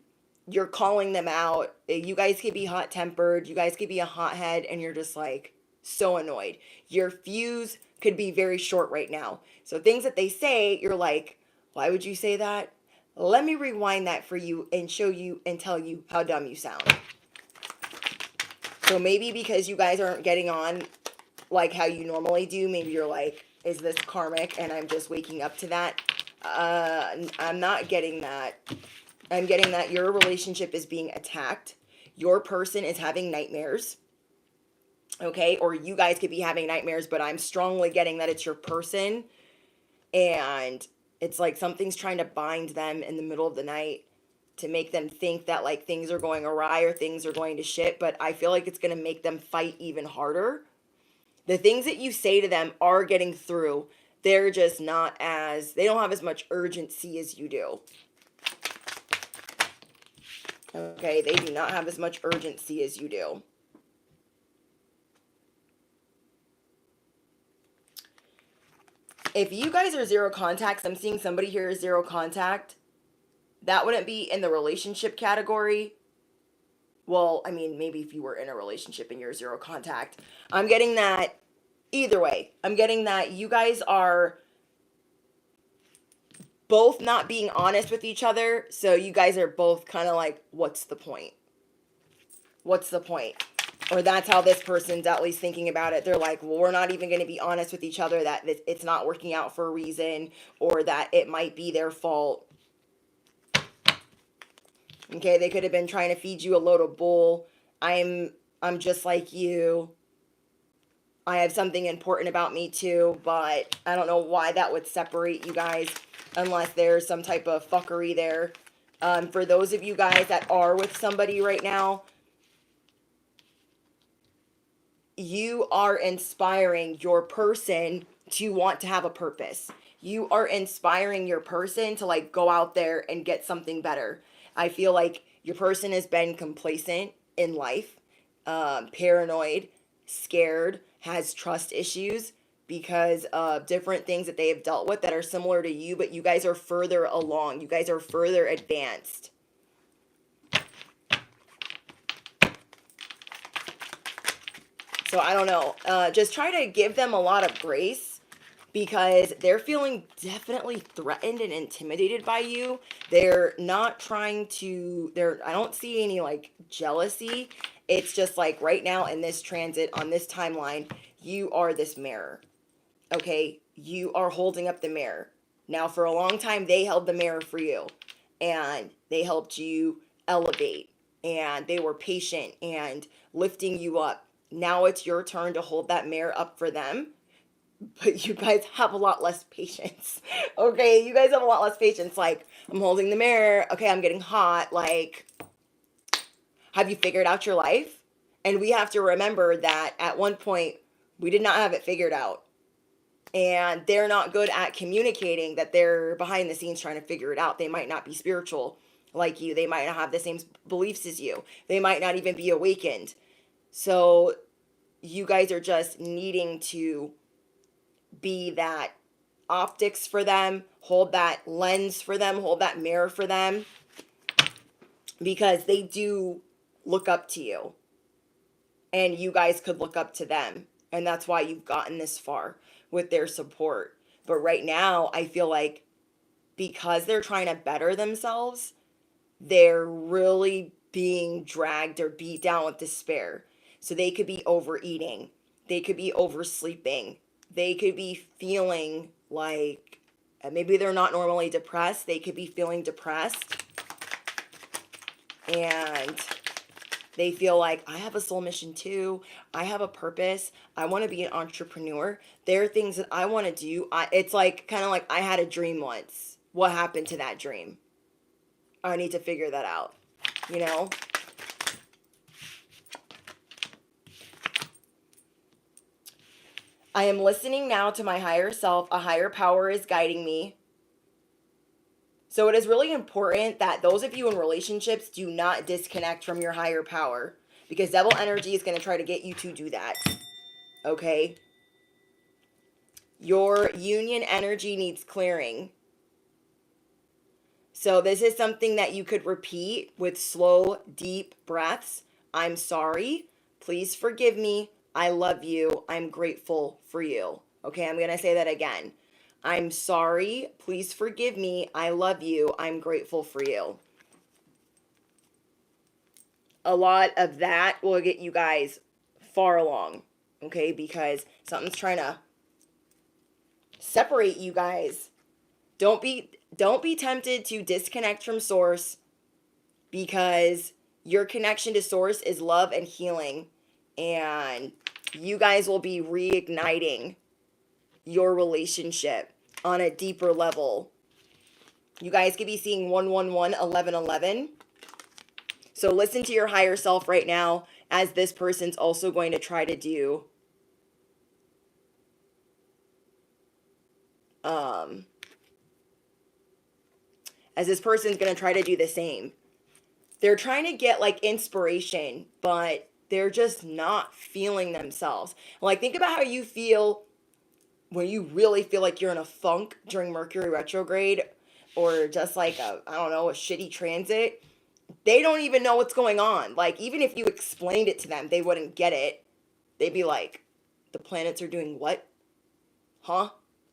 you're calling them out. You guys could be hot-tempered. You guys could be a hothead and you're just like so annoyed. Your fuse could be very short right now. So things that they say, you're like, why would you say that? Let me rewind that for you and show you and tell you how dumb you sound. So maybe because you guys aren't getting on like how you normally do, maybe you're like, is this karmic and I'm just waking up to that? I'm not getting that. I'm getting that your relationship is being attacked. Your person is having nightmares. Okay? Or you guys could be having nightmares, but I'm strongly getting that it's your person. And it's like something's trying to bind them in the middle of the night to make them think that like things are going awry or things are going to shit. But I feel like it's going to make them fight even harder. The things that you say to them are getting through. They're just not as, they don't have as much urgency as you do. Okay, they do not have as much urgency as you do. If you guys are zero contacts, I'm seeing somebody here is zero contact. That wouldn't be in the relationship category. Well, I mean, maybe if you were in a relationship and you're zero contact. I'm getting that either way. I'm getting that you guys are both not being honest with each other. So you guys are both kind of like, what's the point? What's the point? Or that's how this person's at least thinking about it. They're like, well, we're not even going to be honest with each other that it's not working out for a reason or that it might be their fault. Okay, they could have been trying to feed you a load of bull. I'm just like you. I have something important about me too, but I don't know why that would separate you guys unless there's some type of fuckery there. For those of you guys that are with somebody right now, you are inspiring your person to want to have a purpose. You are inspiring your person to like go out there and get something better. I feel like your person has been complacent in life, paranoid, scared, has trust issues because of different things that they have dealt with that are similar to you, but you guys are further along. You guys are further advanced. So I don't know. Just try to give them a lot of grace because they're feeling definitely threatened and intimidated by you. They're not trying to, I don't see any like jealousy. It's just like right now in this transit, on this timeline, you are this mirror. Okay? You are holding up the mirror. Now, for a long time, they held the mirror for you and they helped you elevate and they were patient and lifting you up. Now it's your turn to hold that mirror up for them, but you guys have a lot less patience. Okay, you guys have a lot less patience. Like, I'm holding the mirror. Okay, I'm getting hot. Like, have you figured out your life? And we have to remember that at one point, we did not have it figured out. And they're not good at communicating that they're behind the scenes trying to figure it out. They might not be spiritual like you. They might not have the same beliefs as you. They might not even be awakened. So you guys are just needing to be that optics for them, hold that lens for them, hold that mirror for them, because they do look up to you and you guys could look up to them. And that's why you've gotten this far with their support. But right now, I feel like because they're trying to better themselves, they're really being dragged or beat down with despair. So they could be overeating. They could be oversleeping. They could be feeling like maybe they're not normally depressed. They could be feeling depressed. And they feel like, I have a soul mission too. I have a purpose. I want to be an entrepreneur. There are things that I want to do. It's like kind of like I had a dream once. What happened to that dream? I need to figure that out. You know? I am listening now to my higher self. A higher power is guiding me. So it is really important that those of you in relationships do not disconnect from your higher power, because devil energy is going to try to get you to do that. Okay? Your union energy needs clearing. So this is something that you could repeat with slow, deep breaths. I'm sorry. Please forgive me. I love you. I'm grateful for you. Okay, I'm going to say that again. I'm sorry. Please forgive me. I love you. I'm grateful for you. A lot of that will get you guys far along. Okay, because something's trying to separate you guys. Don't be tempted to disconnect from source, because your connection to source is love and healing, and you guys will be reigniting your relationship on a deeper level. You guys could be seeing 111, 1111. So listen to your higher self right now, as this person's also going to try to do the same. They're trying to get like inspiration, but they're just not feeling themselves. Like, think about how you feel when you really feel like you're in a funk during Mercury retrograde, or just like a shitty transit. They don't even know what's going on. Like, even if you explained it to them, they wouldn't get it. They'd be like, the planets are doing what? Huh?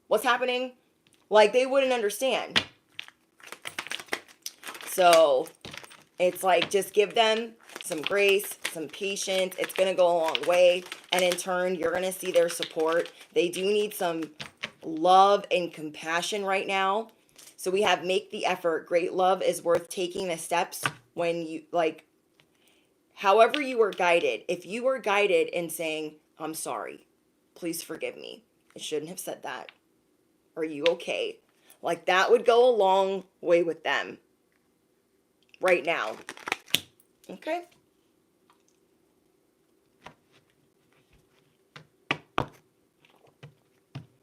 What's happening? Like, they wouldn't understand. So it's like, just give them some grace, some patience. It's going to go a long way. And in turn, you're going to see their support. They do need some love and compassion right now. So we have make the effort. Great love is worth taking the steps when you, like, however you were guided. If you were guided in saying, I'm sorry. please forgive me. I shouldn't have said that. Are you okay? Like, that would go a long way with them right now. Okay?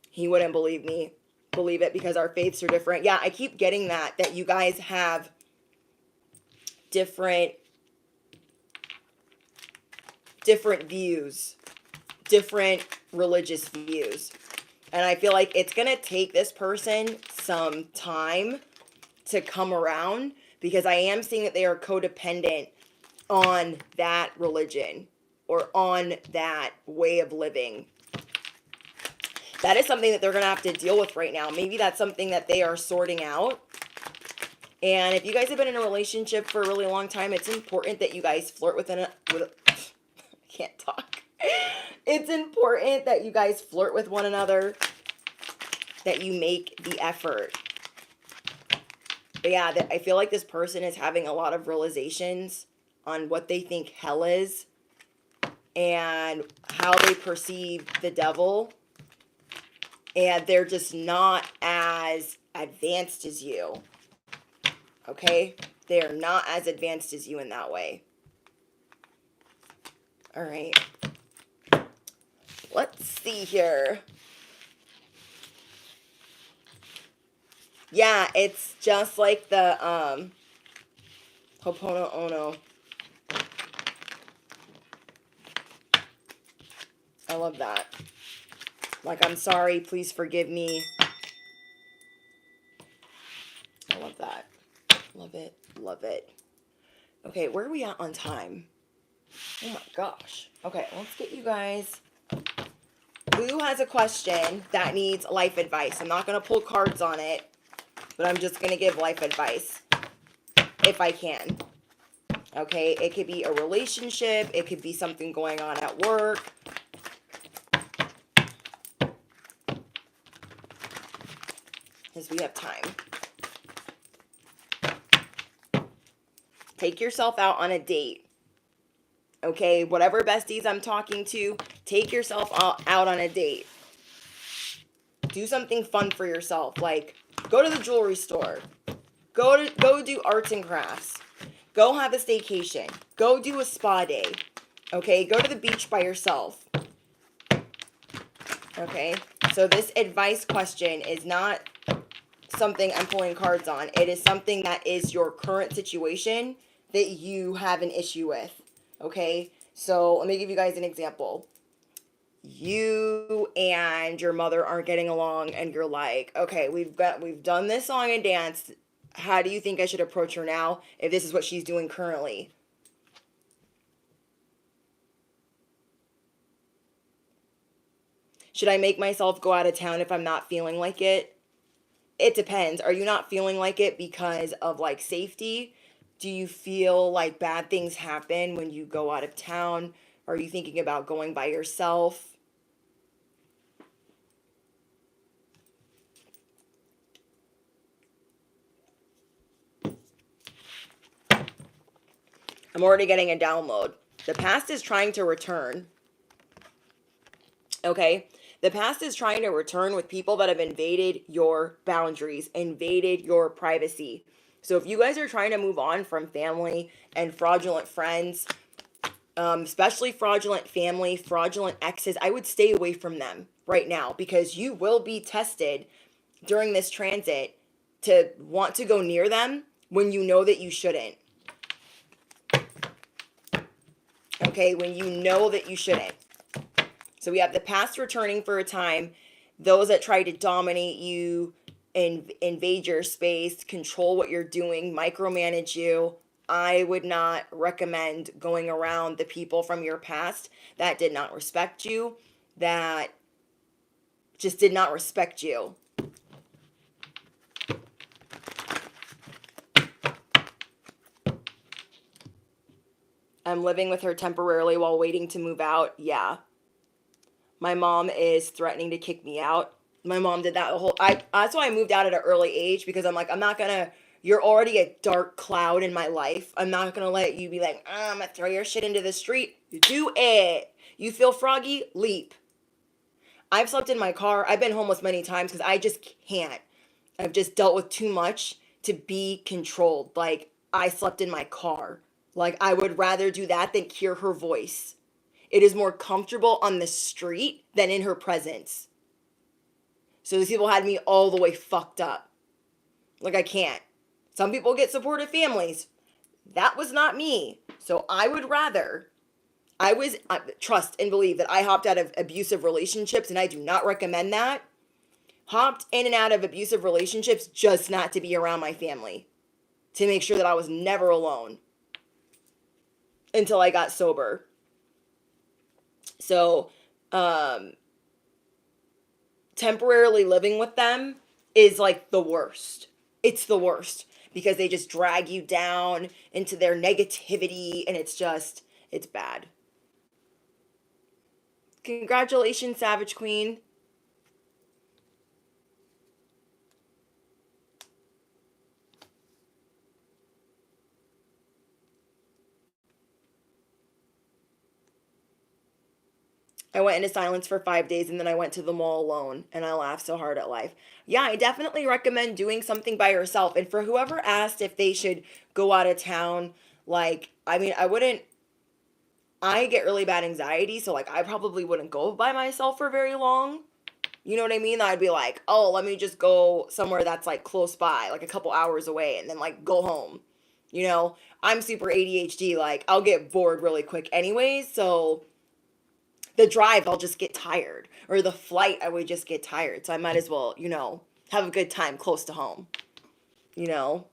He wouldn't believe it because our faiths are different. Yeah, I keep getting that you guys have different views, different religious views. And I feel like it's going to take this person some time to come around, because I am seeing that they are codependent on that religion or on that way of living. That is something that they're going to have to deal with right now. Maybe that's something that they are sorting out. And if you guys have been in a relationship for a really long time, it's important that you guys flirt with I can't talk. It's important that you guys flirt with one another, that you make the effort. But yeah, I feel like this person is having a lot of realizations on what they think hell is and how they perceive the devil. And they're just not as advanced as you. Okay? They are not as advanced as you in that way. All right. Let's see here. Yeah, it's just like the Ho'oponopono. I love that. Like, I'm sorry, please forgive me. I love that. Love it. Love it. Okay, where are we at on time? Oh my gosh. Okay, let's get you guys. Who has a question that needs life advice? I'm not going to pull cards on it, but I'm just going to give life advice if I can. Okay, it could be a relationship. It could be something going on at work. Because we have time. Take yourself out on a date. Okay, whatever besties I'm talking to, take yourself out on a date. Do something fun for yourself. Like, go to the jewelry store. Go do arts and crafts. Go have a staycation. Go do a spa day. Okay, go to the beach by yourself. Okay, so this advice question is not something I'm pulling cards on. It is something that is your current situation that you have an issue with. Okay, so let me give you guys an example. You and your mother aren't getting along, and you're like, okay, we've done this song and dance. How do you think I should approach her now if this is what she's doing currently? Should I make myself go out of town if I'm not feeling like it? It depends. Are you not feeling like it because of like safety? Do you feel like bad things happen when you go out of town? Are you thinking about going by yourself? I'm already getting a download. The past is trying to return. Okay? The past is trying to return with people that have invaded your boundaries, invaded your privacy. So if you guys are trying to move on from family and fraudulent friends, especially fraudulent family, fraudulent exes, I would stay away from them right now, because you will be tested during this transit to want to go near them when you know that you shouldn't. Okay, when you know that you shouldn't. So we have the past returning for a time, those that try to dominate you, invade your space, control what you're doing, micromanage you. I would not recommend going around the people from your past that did not respect you, that just did not respect you. I'm living with her temporarily while waiting to move out. Yeah. My mom is threatening to kick me out. My mom did that that's why I moved out at an early age, because I'm like, I'm not gonna, you're already a dark cloud in my life. I'm not gonna let you be like, I'm gonna throw your shit into the street. Do it. You feel froggy? Leap. I've slept in my car. I've been homeless many times because I just can't. I've just dealt with too much to be controlled. Like, I slept in my car. Like, I would rather do that than hear her voice. It is more comfortable on the street than in her presence. So these people had me all the way fucked up. Like, I can't. Some people get supportive families. That was not me. So I would rather, trust and believe that I hopped out of abusive relationships, and I do not recommend that. Hopped in and out of abusive relationships just not to be around my family, to make sure that I was never alone until I got sober. So, temporarily living with them is like the worst. It's the worst because they just drag you down into their negativity, and it's bad. Congratulations, Savage Queen. I went into silence for 5 days and then I went to the mall alone and I laughed so hard at life. Yeah, I definitely recommend doing something by yourself. And for whoever asked if they should go out of town, like, I mean, I get really bad anxiety, so like, I probably wouldn't go by myself for very long. You know what I mean? I'd be like, oh, let me just go somewhere that's like close by, like a couple hours away, and then like go home. You know, I'm super ADHD, like, I'll get bored really quick anyways, so the drive, I'll just get tired. Or the flight, I would just get tired. So I might as well, have a good time close to home. You know?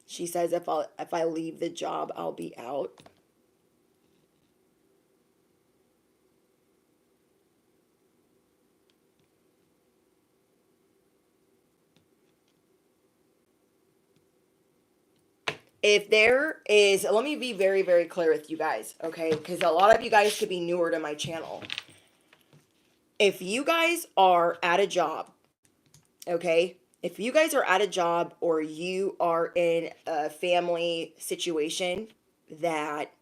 She says if I leave the job, I'll be out. If there is, let me be very, very clear with you guys, okay? Because a lot of you guys could be newer to my channel. If you guys are at a job, okay? If you guys are at a job or you are in a family situation that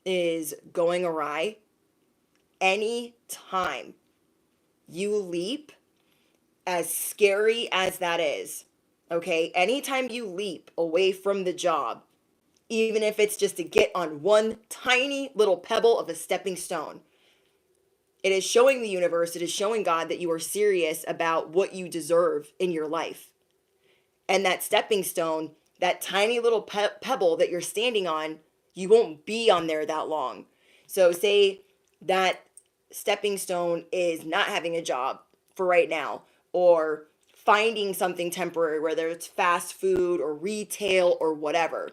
is going awry, any time you leap, as scary as that is, okay? Anytime you leap away from the job, even if it's just to get on one tiny little pebble of a stepping stone, it is showing the universe, it is showing God that you are serious about what you deserve in your life. And that stepping stone, that tiny little pebble that you're standing on, you won't be on there that long. So say that stepping stone is not having a job for right now, or finding something temporary, whether it's fast food or retail or whatever.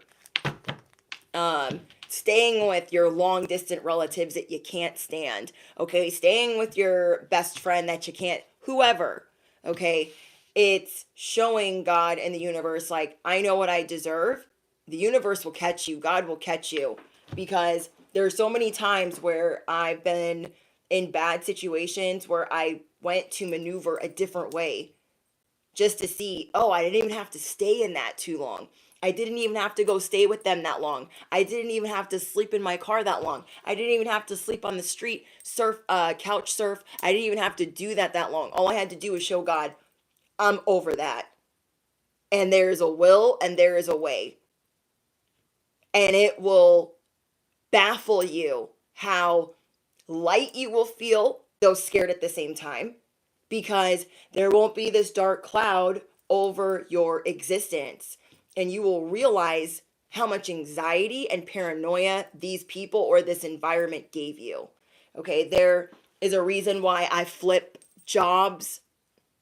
Staying with your long distant relatives that you can't stand, okay? Staying with your best friend that you can't, whoever, okay? It's showing God and the universe, like, I know what I deserve. The universe will catch you. God will catch you. Because there are so many times where I've been in bad situations where I went to maneuver a different way just to see, oh, I didn't even have to stay in that too long. I didn't even have to go stay with them that long. I didn't even have to sleep in my car that long. I didn't even have to sleep on the street, couch surf. I didn't even have to do that long. All I had to do was show God, I'm over that. And there is a will and there is a way. And it will baffle you how light you will feel, though scared at the same time, because there won't be this dark cloud over your existence. And you will realize how much anxiety and paranoia these people or this environment gave you. Okay, there is a reason why I flip jobs,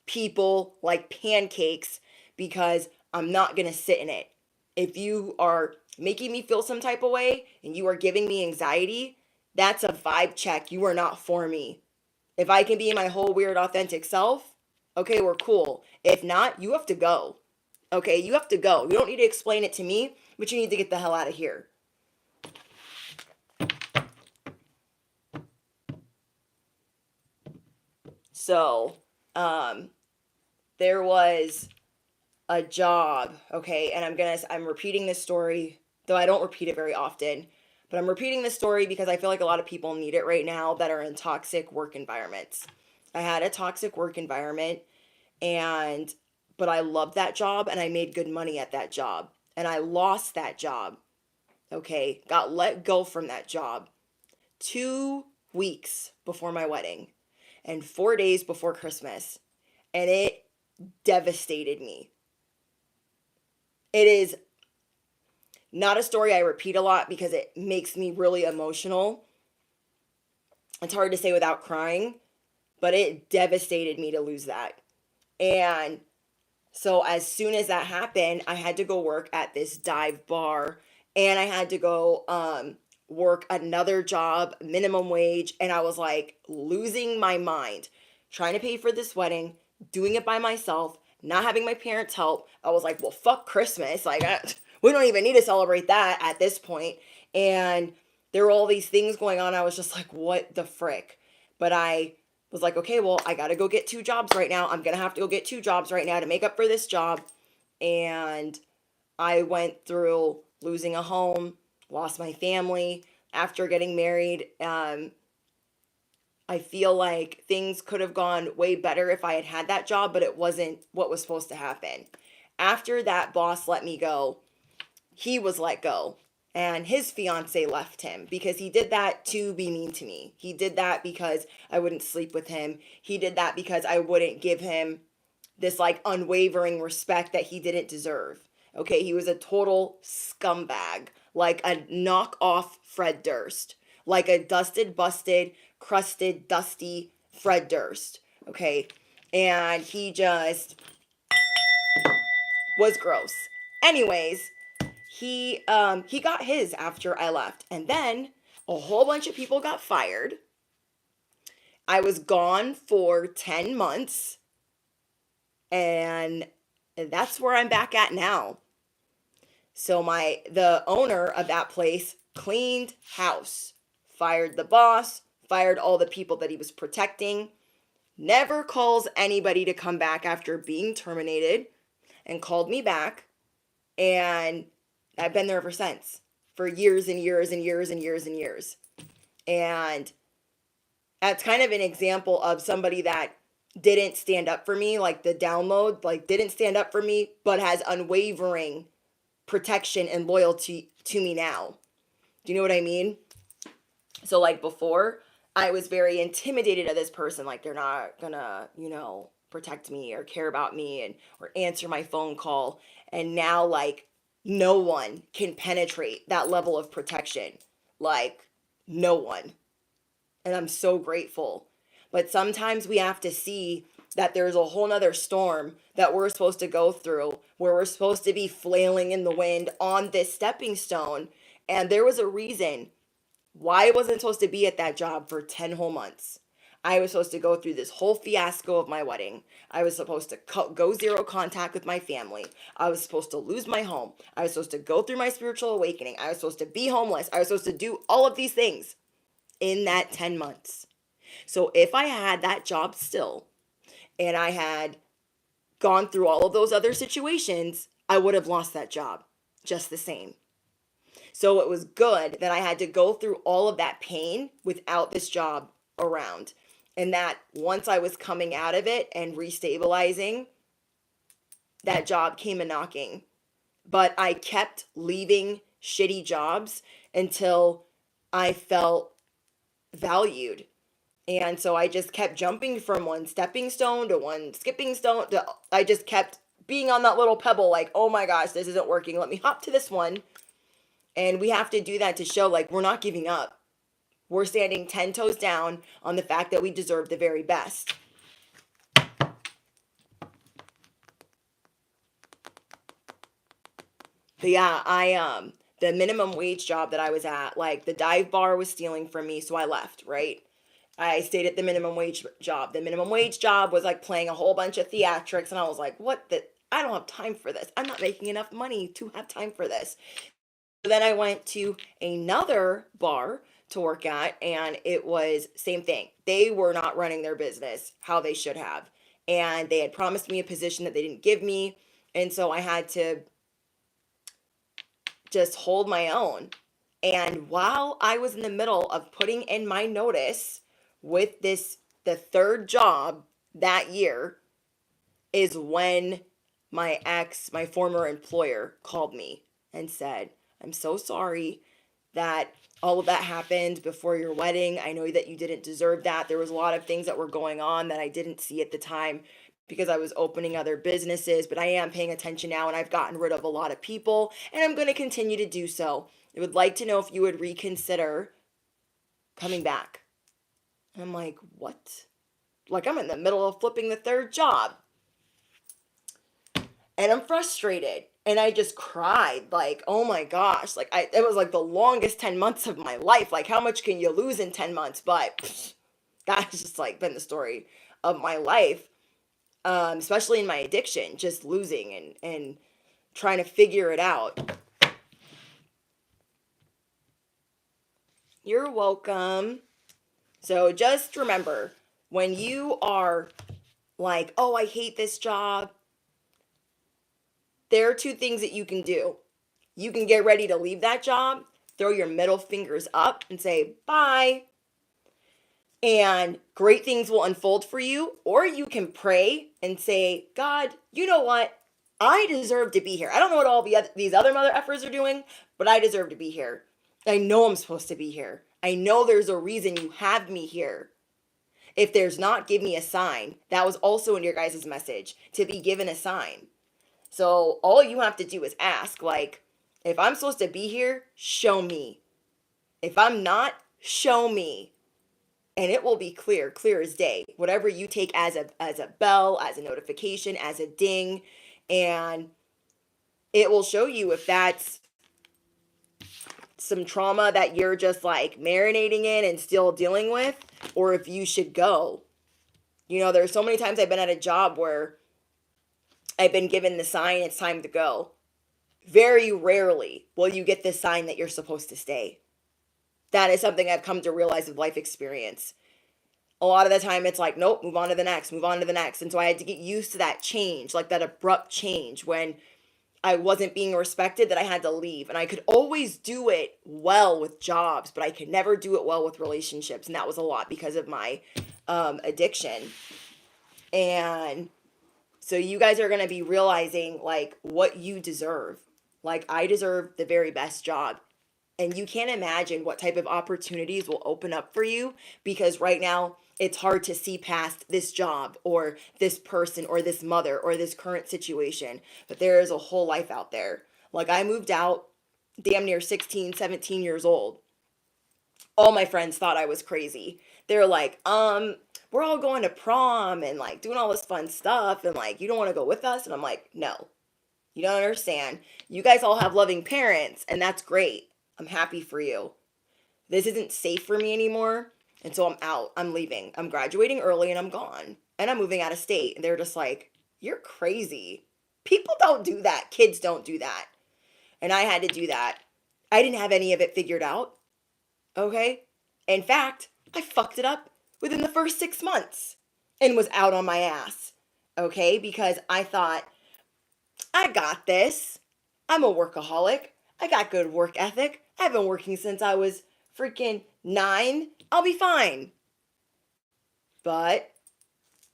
people like pancakes, because I'm not going to sit in it. If you are making me feel some type of way and you are giving me anxiety, that's a vibe check. You are not for me. If I can be my whole weird authentic self, okay, we're cool. If not, you have to go. Okay, you have to go. You don't need to explain it to me, but you need to get the hell out of here. So, there was a job, okay, and I'm repeating this story, though I don't repeat it very often, But I'm repeating this story because I feel like a lot of people need it right now that are in toxic work environments. I had a toxic work environment, and but I loved that job and I made good money at that job. And I lost that job. Okay, got let go from that job 2 weeks before my wedding and 4 days before Christmas. And it devastated me. It is not a story I repeat a lot because it makes me really emotional. It's hard to say without crying, but it devastated me to lose that. And so as soon as that happened, I had to go work at this dive bar, and I had to go work another job, minimum wage, and I was like losing my mind, trying to pay for this wedding, doing it by myself, not having my parents help. I was like, well, fuck Christmas. Like, we don't even need to celebrate that at this point. And there were all these things going on. I was just like, what the frick? But I was like, okay, well, I got to go get 2 jobs right now. I'm going to have to go get 2 jobs right now to make up for this job. And I went through losing a home, lost my family after getting married. I feel like things could have gone way better if I had had that job, but it wasn't what was supposed to happen. After that boss let me go, he was let go. And his fiance left him because he did that to be mean to me. He did that because I wouldn't sleep with him. He did that because I wouldn't give him this like unwavering respect that he didn't deserve. Okay, he was a total scumbag, like a knockoff Fred Durst, like a dusted, busted, crusted, dusty Fred Durst. Okay, and he just was gross. Anyways, he got his after I left, and then a whole bunch of people got fired. I was gone for 10 months, and that's where I'm back at now. So the owner of that place cleaned house, fired the boss, fired all the people that he was protecting, never calls anybody to come back after being terminated, and called me back, and I've been there ever since for years and years and years and years and years. And that's kind of an example of somebody that didn't stand up for me, like the download, like didn't stand up for me, but has unwavering protection and loyalty to me now. Do you know what I mean? So like before, I was very intimidated of this person, like they're not gonna, protect me or care about me and or answer my phone call. And now like no one can penetrate that level of protection. Like no one. And I'm so grateful. But sometimes we have to see that there's a whole nother storm that we're supposed to go through where we're supposed to be flailing in the wind on this stepping stone. And there was a reason why I wasn't supposed to be at that job for 10 whole months. I was supposed to go through this whole fiasco of my wedding. I was supposed to go zero contact with my family. I was supposed to lose my home. I was supposed to go through my spiritual awakening. I was supposed to be homeless. I was supposed to do all of these things in that 10 months. So if I had that job still and I had gone through all of those other situations, I would have lost that job just the same. So it was good that I had to go through all of that pain without this job around. And that once I was coming out of it and restabilizing, that job came a knocking. But I kept leaving shitty jobs until I felt valued. And so I just kept jumping from one stepping stone to one skipping stone. I just kept being on that little pebble like, oh my gosh, this isn't working. Let me hop to this one. And we have to do that to show like we're not giving up. We're standing 10 toes down on the fact that we deserve the very best. But yeah, the minimum wage job that I was at, like the dive bar was stealing from me, so I left, right? I stayed at the minimum wage job. The minimum wage job was like playing a whole bunch of theatrics, and I was like, what the? I don't have time for this. I'm not making enough money to have time for this. So then I went to another bar to work at, and it was same thing. They were not running their business how they should have. And they had promised me a position that they didn't give me. And so I had to just hold my own. And while I was in the middle of putting in my notice with the third job that year, is when my former employer, called me and said, I'm so sorry that all of that happened before your wedding. I know that you didn't deserve that. There was a lot of things that were going on that I didn't see at the time because I was opening other businesses, but I am paying attention now and I've gotten rid of a lot of people and I'm going to continue to do so. I would like to know if you would reconsider coming back. And I'm like, what? Like, I'm in the middle of flipping the third job. And I'm frustrated. And I just cried, like, oh my gosh. Like, it was like the longest 10 months of my life. Like, how much can you lose in 10 months? But that's just like been the story of my life, especially in my addiction, just losing and trying to figure it out. You're welcome. So just remember, when you are like, oh, I hate this job, there are two things that you can do. You can get ready to leave that job, throw your middle fingers up and say, bye. And great things will unfold for you. Or you can pray and say, God, you know what? I deserve to be here. I don't know what all these other mother effers are doing, but I deserve to be here. I know I'm supposed to be here. I know there's a reason you have me here. If there's not, give me a sign. That was also in your guys' message, to be given a sign. So all you have to do is ask, like, if I'm supposed to be here, show me. If I'm not, show me. And it will be clear as day. Whatever you take as a bell, as a notification, as a ding, and it will show you if that's some trauma that you're just like marinating in and still dealing with, or if you should go. You know, there's so many times I've been at a job where I've been given the sign it's time to go. Very rarely will you get the sign that you're supposed to stay. That is something I've come to realize with life experience. A lot of the time it's like, nope, move on to the next, move on to the next. And so I had to get used to that change, like that abrupt change when I wasn't being respected, that I had to leave. And I could always do it well with jobs, but I could never do it well with relationships. And that was a lot because of my addiction. And so you guys are going to be realizing like what you deserve. Like, I deserve the very best job. And you can't imagine what type of opportunities will open up for you, because right now it's hard to see past this job or this person or this mother or this current situation. But there is a whole life out there. Like, I moved out damn near 16, 17 years old. All my friends thought I was crazy. They were like, we're all going to prom and like doing all this fun stuff, and like, you don't want to go with us? And I'm like, no, you don't understand. You guys all have loving parents, and that's great. I'm happy for you. This isn't safe for me anymore. And so I'm out. I'm leaving. I'm graduating early and I'm gone. And I'm moving out of state. And they're just like, you're crazy. People don't do that. Kids don't do that. And I had to do that. I didn't have any of it figured out. Okay? In fact, I fucked it up within the first 6 months and was out on my ass. Okay? Because I thought, I got this. I'm a workaholic. I got good work ethic. I've been working since I was freaking 9. I'll be fine. But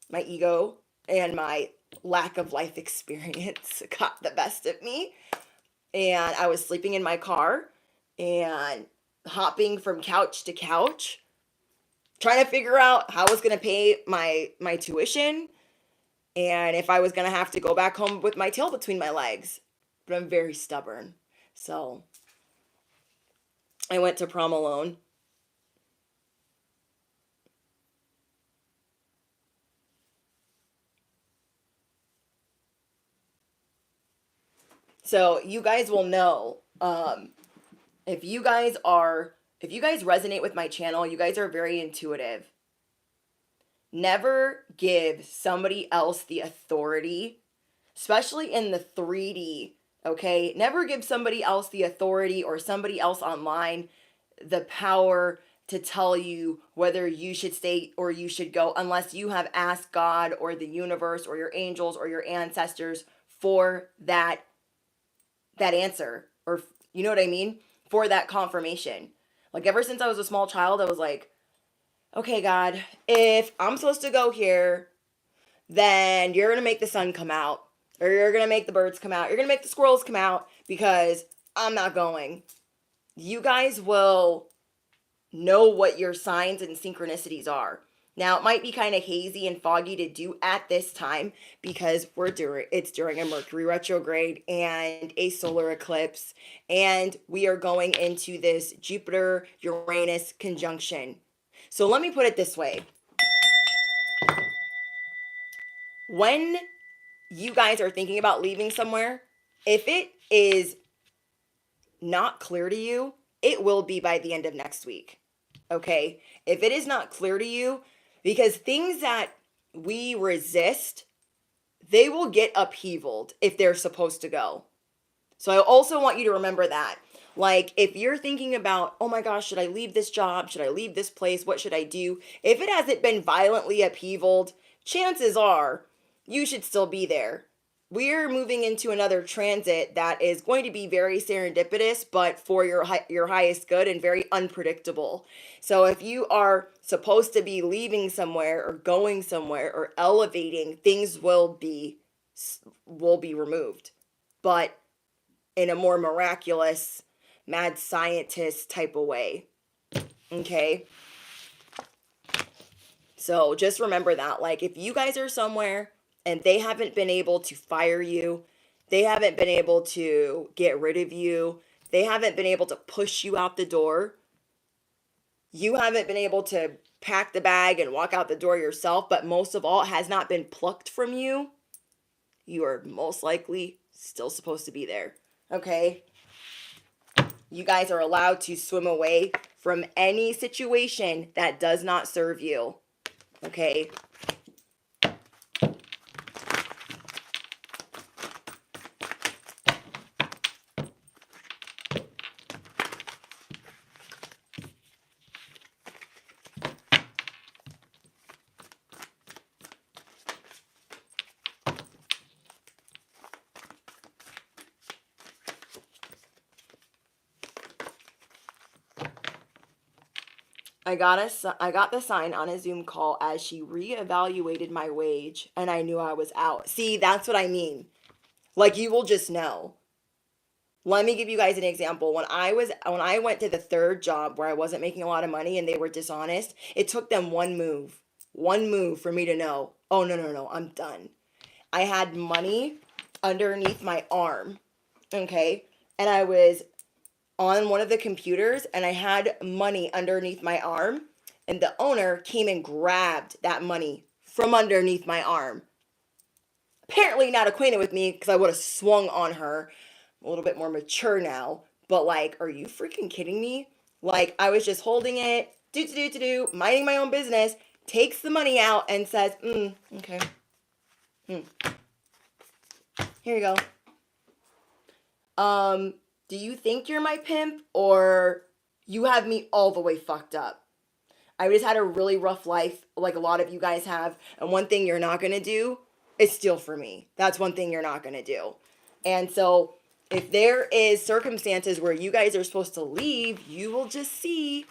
my ego and my lack of life experience got the best of me. And I was sleeping in my car and hopping from couch to couch, trying to figure out how I was going to pay my tuition and if I was going to have to go back home with my tail between my legs. But I'm very stubborn. So I went to prom alone. So you guys will know, if you guys resonate with my channel, you guys are very intuitive. Never give somebody else the authority, especially in the 3D, okay? Never give somebody else the authority or somebody else online the power to tell you whether you should stay or you should go, unless you have asked God or the universe or your angels or your ancestors for that answer. Or, you know what I mean? for that confirmation. Like ever since I was a small child, I was like, okay, God, if I'm supposed to go here, then you're going to make the sun come out, or you're going to make the birds come out. You're going to make the squirrels come out because I'm not going. You guys will know what your signs and synchronicities are. Now, it might be kind of hazy and foggy to do at this time because it's during a Mercury retrograde and a solar eclipse, and we are going into this Jupiter Uranus conjunction. So let me put it this way. When you guys are thinking about leaving somewhere, if it is not clear to you, it will be by the end of next week. Okay? If it is not clear to you, because things that we resist, they will get upheavaled if they're supposed to go. So I also want you to remember that. Like, if you're thinking about, oh my gosh, should I leave this job? Should I leave this place? What should I do? If it hasn't been violently upheavaled, chances are you should still be there. We're moving into another transit that is going to be very serendipitous, but for your highest good and very unpredictable. So if you are supposed to be leaving somewhere or going somewhere or elevating, things will be removed. But in a more miraculous, mad scientist type of way. Okay? So just remember that. Like, if you guys are somewhere and they haven't been able to fire you, they haven't been able to get rid of you, they haven't been able to push you out the door, you haven't been able to pack the bag and walk out the door yourself, but most of all, it has not been plucked from you, you are most likely still supposed to be there. Okay? You guys are allowed to swim away from any situation that does not serve you. Okay? I got the sign on a Zoom call as she reevaluated my wage and I knew I was out. See, that's what I mean. Like, you will just know. Let me give you guys an example. When I went to the third job where I wasn't making a lot of money and they were dishonest, it took them one move for me to know, oh no, I'm done. I had money underneath my arm. Okay? And I was on one of the computers and I had money underneath my arm, and the owner came and grabbed that money from underneath my arm. Apparently not acquainted with me because I would have swung on her. I'm a little bit more mature now, but like, are you freaking kidding me? Like, I was just holding it, minding my own business, takes the money out and says, okay. Here you go. Do you think you're my pimp, or you have me all the way fucked up? I just had a really rough life, like a lot of you guys have, and one thing you're not gonna do is steal from me. That's one thing you're not gonna do. And so, if there is circumstances where you guys are supposed to leave, you will just see,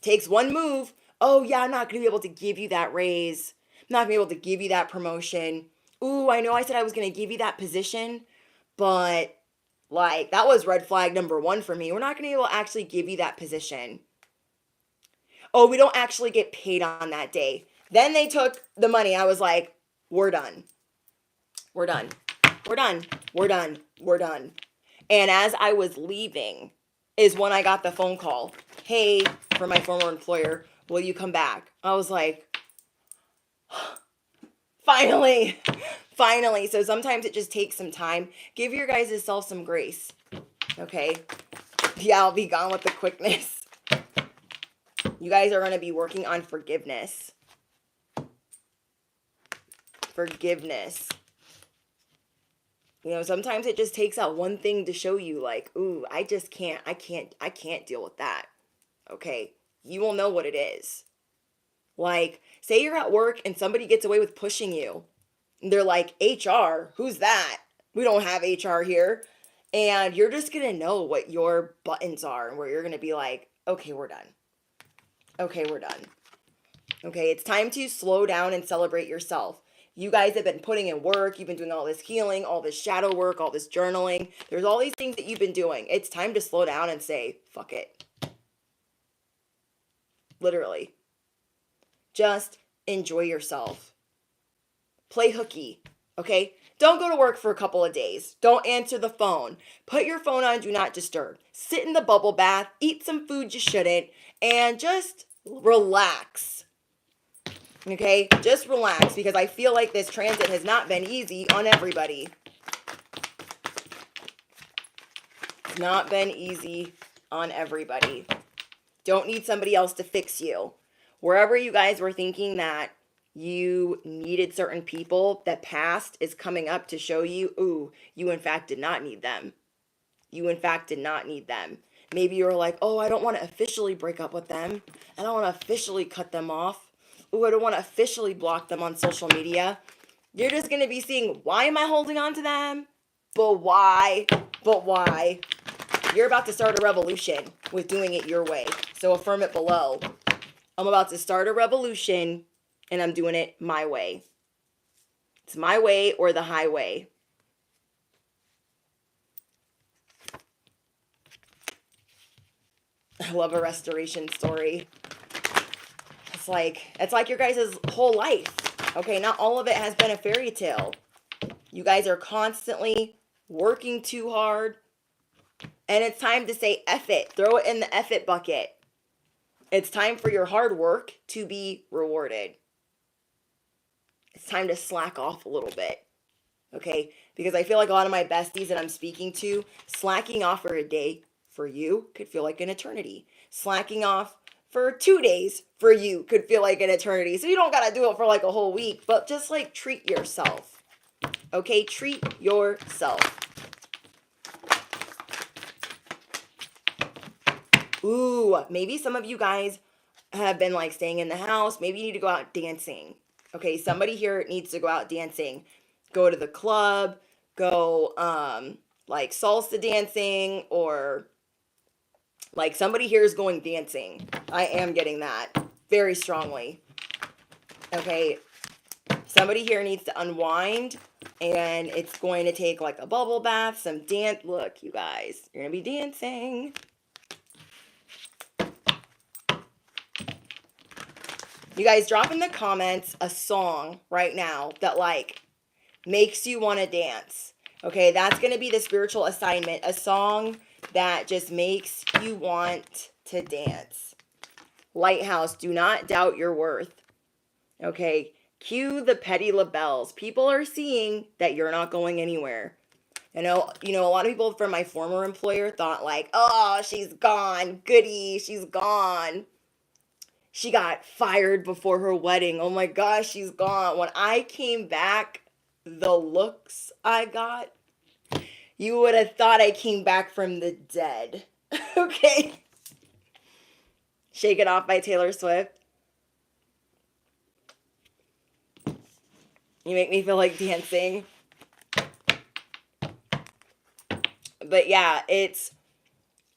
takes one move. Oh yeah, I'm not gonna be able to give you that raise. I'm not gonna be able to give you that promotion. Ooh, I know I said I was gonna give you that position, but like, that was red flag number 1 for me. We're not going to be able to actually give you that position. Oh, we don't actually get paid on that day. Then they took the money. I was like, we're done. We're done. We're done. We're done. We're done. And as I was leaving is when I got the phone call. Hey, from my former employer, will you come back? I was like, finally. Finally. So sometimes it just takes some time. Give your guys' self some grace. Okay? Yeah, I'll be gone with the quickness. You guys are going to be working on forgiveness. Forgiveness. You know, sometimes it just takes that one thing to show you like, ooh, I can't deal with that. Okay? You will know what it is. Like, say you're at work and somebody gets away with pushing you. They're like, HR, who's that? We don't have HR here. And you're just going to know what your buttons are and where you're going to be like, okay, we're done. Okay, we're done. Okay, it's time to slow down and celebrate yourself. You guys have been putting in work. You've been doing all this healing, all this shadow work, all this journaling. There's all these things that you've been doing. It's time to slow down and say, fuck it. Literally. Just enjoy yourself. Play hooky, okay? Don't go to work for a couple of days. Don't answer the phone. Put your phone on Do Not Disturb. Sit in the bubble bath. Eat some food you shouldn't. And just relax. Okay? Just relax, because I feel like this transit has not been easy on everybody. It's not been easy on everybody. Don't need somebody else to fix you. Wherever you guys were thinking that you needed certain people, that past is coming up to show you, ooh, you in fact did not need them. You in fact did not need them. Maybe you were like, oh, I don't want to officially break up with them. I don't want to officially cut them off. Ooh, I don't want to officially block them on social media. You're just going to be seeing, why am I holding on to them? But why? But why? You're about to start a revolution with doing it your way. So affirm it below. I'm about to start a revolution, and I'm doing it my way. It's my way or the highway. I love a restoration story. It's like your guys' whole life. Okay, not all of it has been a fairy tale. You guys are constantly working too hard. And it's time to say F it. Throw it in the F it bucket. It's time for your hard work to be rewarded. It's time to slack off a little bit. Okay? Because I feel like a lot of my besties that I'm speaking to, slacking off for a day for you could feel like an eternity. Slacking off for 2 days for you could feel like an eternity. So you don't got to do it for like a whole week, but just like treat yourself. Okay? Treat yourself. Ooh, maybe some of you guys have been like staying in the house. Maybe you need to go out dancing. Okay, somebody here needs to go out dancing. Go to the club, go like salsa dancing, or like somebody here is going dancing. I am getting that very strongly. Okay, somebody here needs to unwind, and it's going to take like a bubble bath, some dance. Look, you guys, you're going to be dancing. You guys drop in the comments a song right now that like makes you want to dance. Okay, that's going to be the spiritual assignment. A song that just makes you want to dance. Lighthouse, do not doubt your worth. Okay, cue the petty labels. People are seeing that you're not going anywhere. You know, a lot of people from my former employer thought like, oh, she's gone. Goody, she's gone. She got fired before her wedding. Oh my gosh, she's gone. When I came back, the looks I got, you would have thought I came back from the dead. Okay. Shake It Off by Taylor Swift. You make me feel like dancing. But yeah,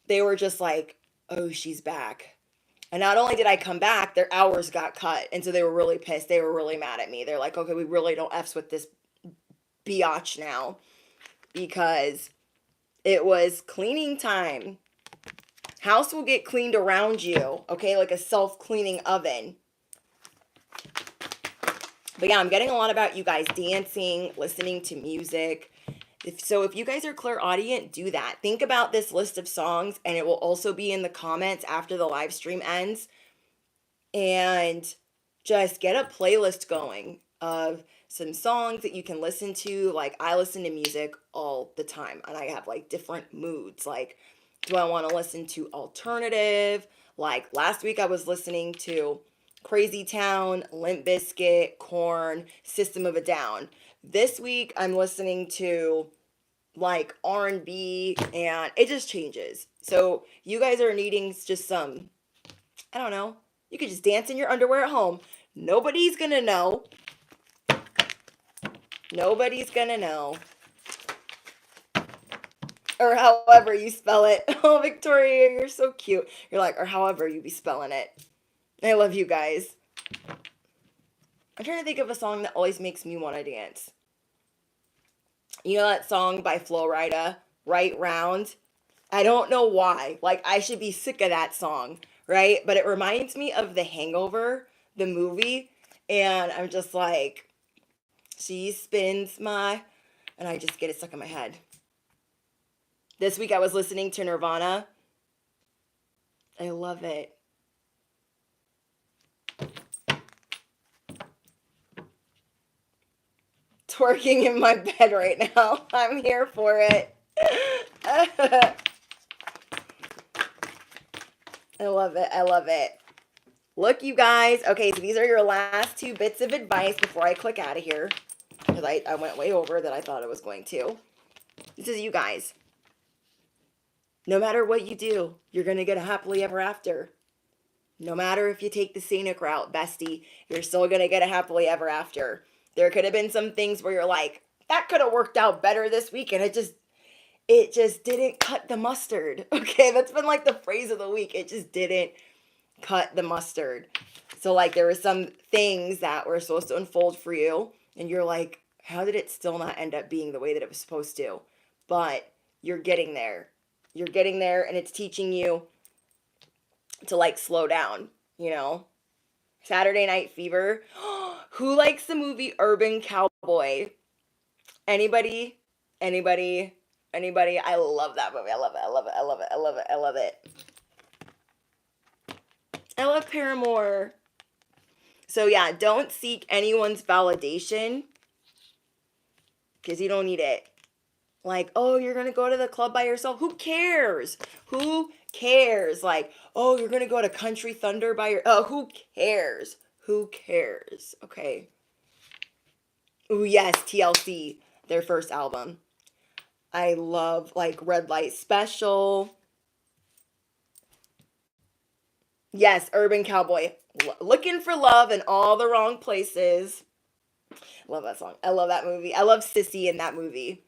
they were just like, oh, she's back. And not only did I come back, their hours got cut. And so they were really pissed. They were really mad at me. They're like, okay, we really don't F's with this biatch now. Because it was cleaning time. House will get cleaned around you. Okay, like a self-cleaning oven. But yeah, I'm getting a lot about you guys dancing, listening to music. If you guys are clairaudient, do that. Think about this list of songs, and it will also be in the comments after the live stream ends. And just get a playlist going of some songs that you can listen to. Like, I listen to music all the time, and I have like different moods. Like, do I want to listen to alternative? Like last week I was listening to Crazy Town, Limp Bizkit, Korn, System of a Down. This week I'm listening to like R&B, and it just changes. So you guys are needing just some, I don't know, you could just dance in your underwear at home. Nobody's gonna know. Nobody's gonna know. or however you spell it. Oh, Victoria, you're so cute. You're like, or however you be spelling it. I love you guys. I'm trying to think of a song that always makes me want to dance. You know that song by Flo Rida, Right Round? I don't know why. Like, I should be sick of that song, right? But it reminds me of The Hangover, the movie. And I'm just like, she spins my. And I just get it stuck in my head. This week I was listening to Nirvana. I love it. Twerking in my bed right now. I'm here for it. I love it. I love it. Look, you guys. Okay, so these are your last two bits of advice before I click out of here. Because I went way over that I thought I was going to. This is you guys. No matter what you do, you're going to get a happily ever after. No matter if you take the scenic route, bestie, you're still going to get a happily ever after. There could have been some things where you're like, that could have worked out better this week, and it just didn't cut the mustard. Okay, that's been like the phrase of the week. It just didn't cut the mustard. So like there were some things that were supposed to unfold for you, and you're like, how did it still not end up being the way that it was supposed to? But you're getting there. You're getting there, and it's teaching you to like slow down, you know? Saturday Night Fever. Who likes the movie Urban Cowboy? Anybody? Anybody? Anybody? I love that movie. I love it. I love it. I love it. I love it. I love it. I love Paramore. So yeah, don't seek anyone's validation because you don't need it. Like, oh, you're going to go to the club by yourself. Who cares? Who cares? Like, oh, you're going to go to Country Thunder by your... Oh, who cares? Who cares? Okay. Ooh, yes, TLC, their first album. I love, like, Red Light Special. Yes, Urban Cowboy. Looking for love in all the wrong places. Love that song. I love that movie. I love Sissy in that movie.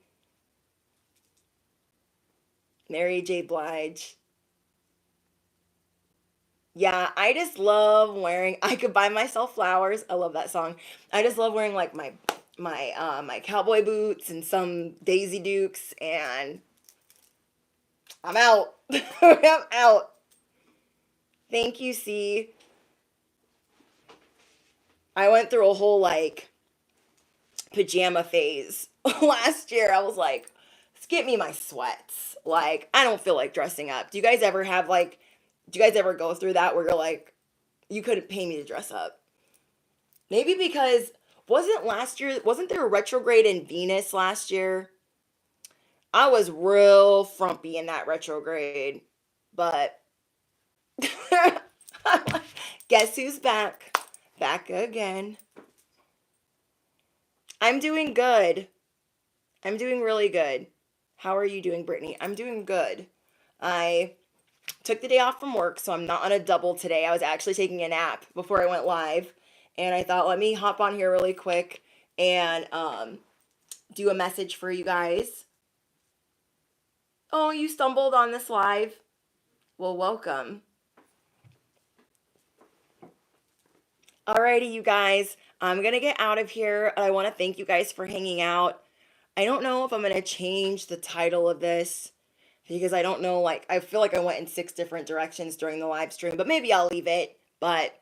Mary J. Blige. Yeah, I just love wearing. I could buy myself flowers. I love that song. I just love wearing like my cowboy boots and some Daisy Dukes, and I'm out. I'm out. Thank you, C. I went through a whole like pajama phase last year. I was like, skip me my sweats. Like, I don't feel like dressing up. Do you guys ever have like, do you guys ever go through that where you're like, you couldn't pay me to dress up? Maybe because wasn't there a retrograde in Venus last year? I was real frumpy in that retrograde. But guess who's back? Back again. I'm doing good. I'm doing really good. How are you doing, Brittany? I'm doing good. I took the day off from work, so I'm not on a double today. I was actually taking a nap before I went live, and I thought, let me hop on here really quick and do a message for you guys. Oh, you stumbled on this live? Well, welcome. Alrighty, you guys. I'm going to get out of here. I want to thank you guys for hanging out. I don't know if I'm going to change the title of this because I don't know, like, I feel like I went in 6 different directions during the live stream, but maybe I'll leave it. But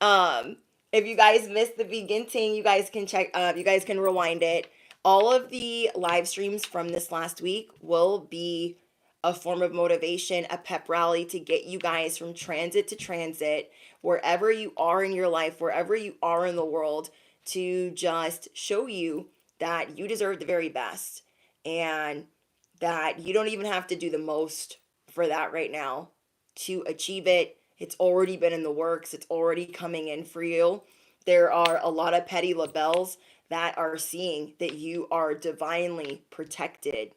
um, if you guys missed the beginning, you guys can you guys can rewind it. All of the live streams from this last week will be a form of motivation, a pep rally to get you guys from transit to transit, wherever you are in your life, wherever you are in the world, to just show you that you deserve the very best and that you don't even have to do the most for that right now to achieve it. It's already been in the works, it's already coming in for you. There are a lot of petty labels that are seeing that you are divinely protected.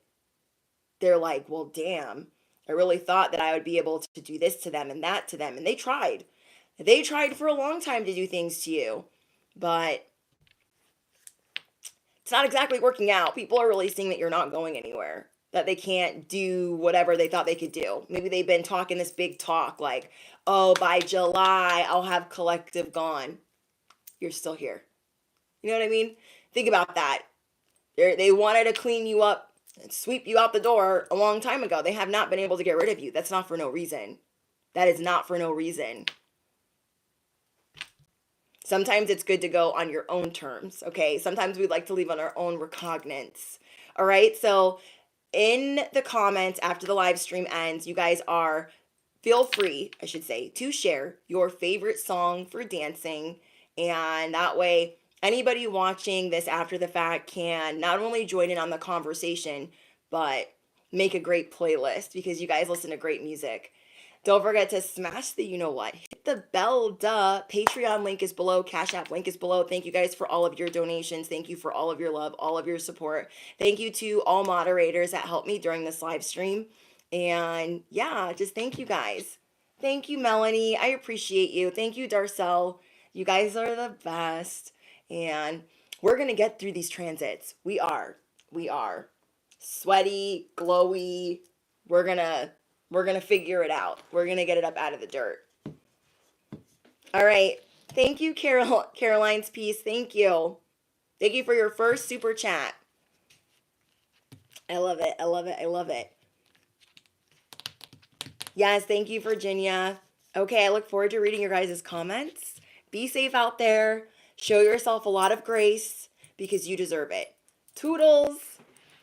They're like, well, damn, I really thought that I would be able to do this to them and that to them. And they tried. They tried for a long time to do things to you, but it's not exactly working out. People are really seeing that you're not going anywhere. that they can't do whatever they thought they could do. Maybe they've been talking this big talk like, oh, by July, I'll have collective gone. You're still here. You know what I mean? Think about that. They wanted to clean you up and sweep you out the door a long time ago. They have not been able to get rid of you. That's not for no reason. That is not for no reason. Sometimes it's good to go on your own terms, okay? Sometimes we like to leave on our own recognizance. All right? So in the comments after the live stream ends, you guys feel free, I should say, to share your favorite song for dancing. And that way, anybody watching this after the fact can not only join in on the conversation, but make a great playlist because you guys listen to great music. Don't forget to smash the you know what. Hit the bell, duh. Patreon link is below. Cash App link is below. Thank you guys for all of your donations. Thank you for all of your love, all of your support. Thank you to all moderators that helped me during this live stream. And yeah, just thank you guys. Thank you, Melanie. I appreciate you. Thank you, Darcel. You guys are the best. And we're going to get through these transits. We are. We are. Sweaty, glowy. We're going to figure it out. We're going to get it up out of the dirt. All right. Thank you, Caroline's Piece. Thank you. Thank you for your first super chat. I love it. I love it. I love it. Yes, thank you, Virginia. Okay, I look forward to reading your guys' comments. Be safe out there. Show yourself a lot of grace because you deserve it. Toodles.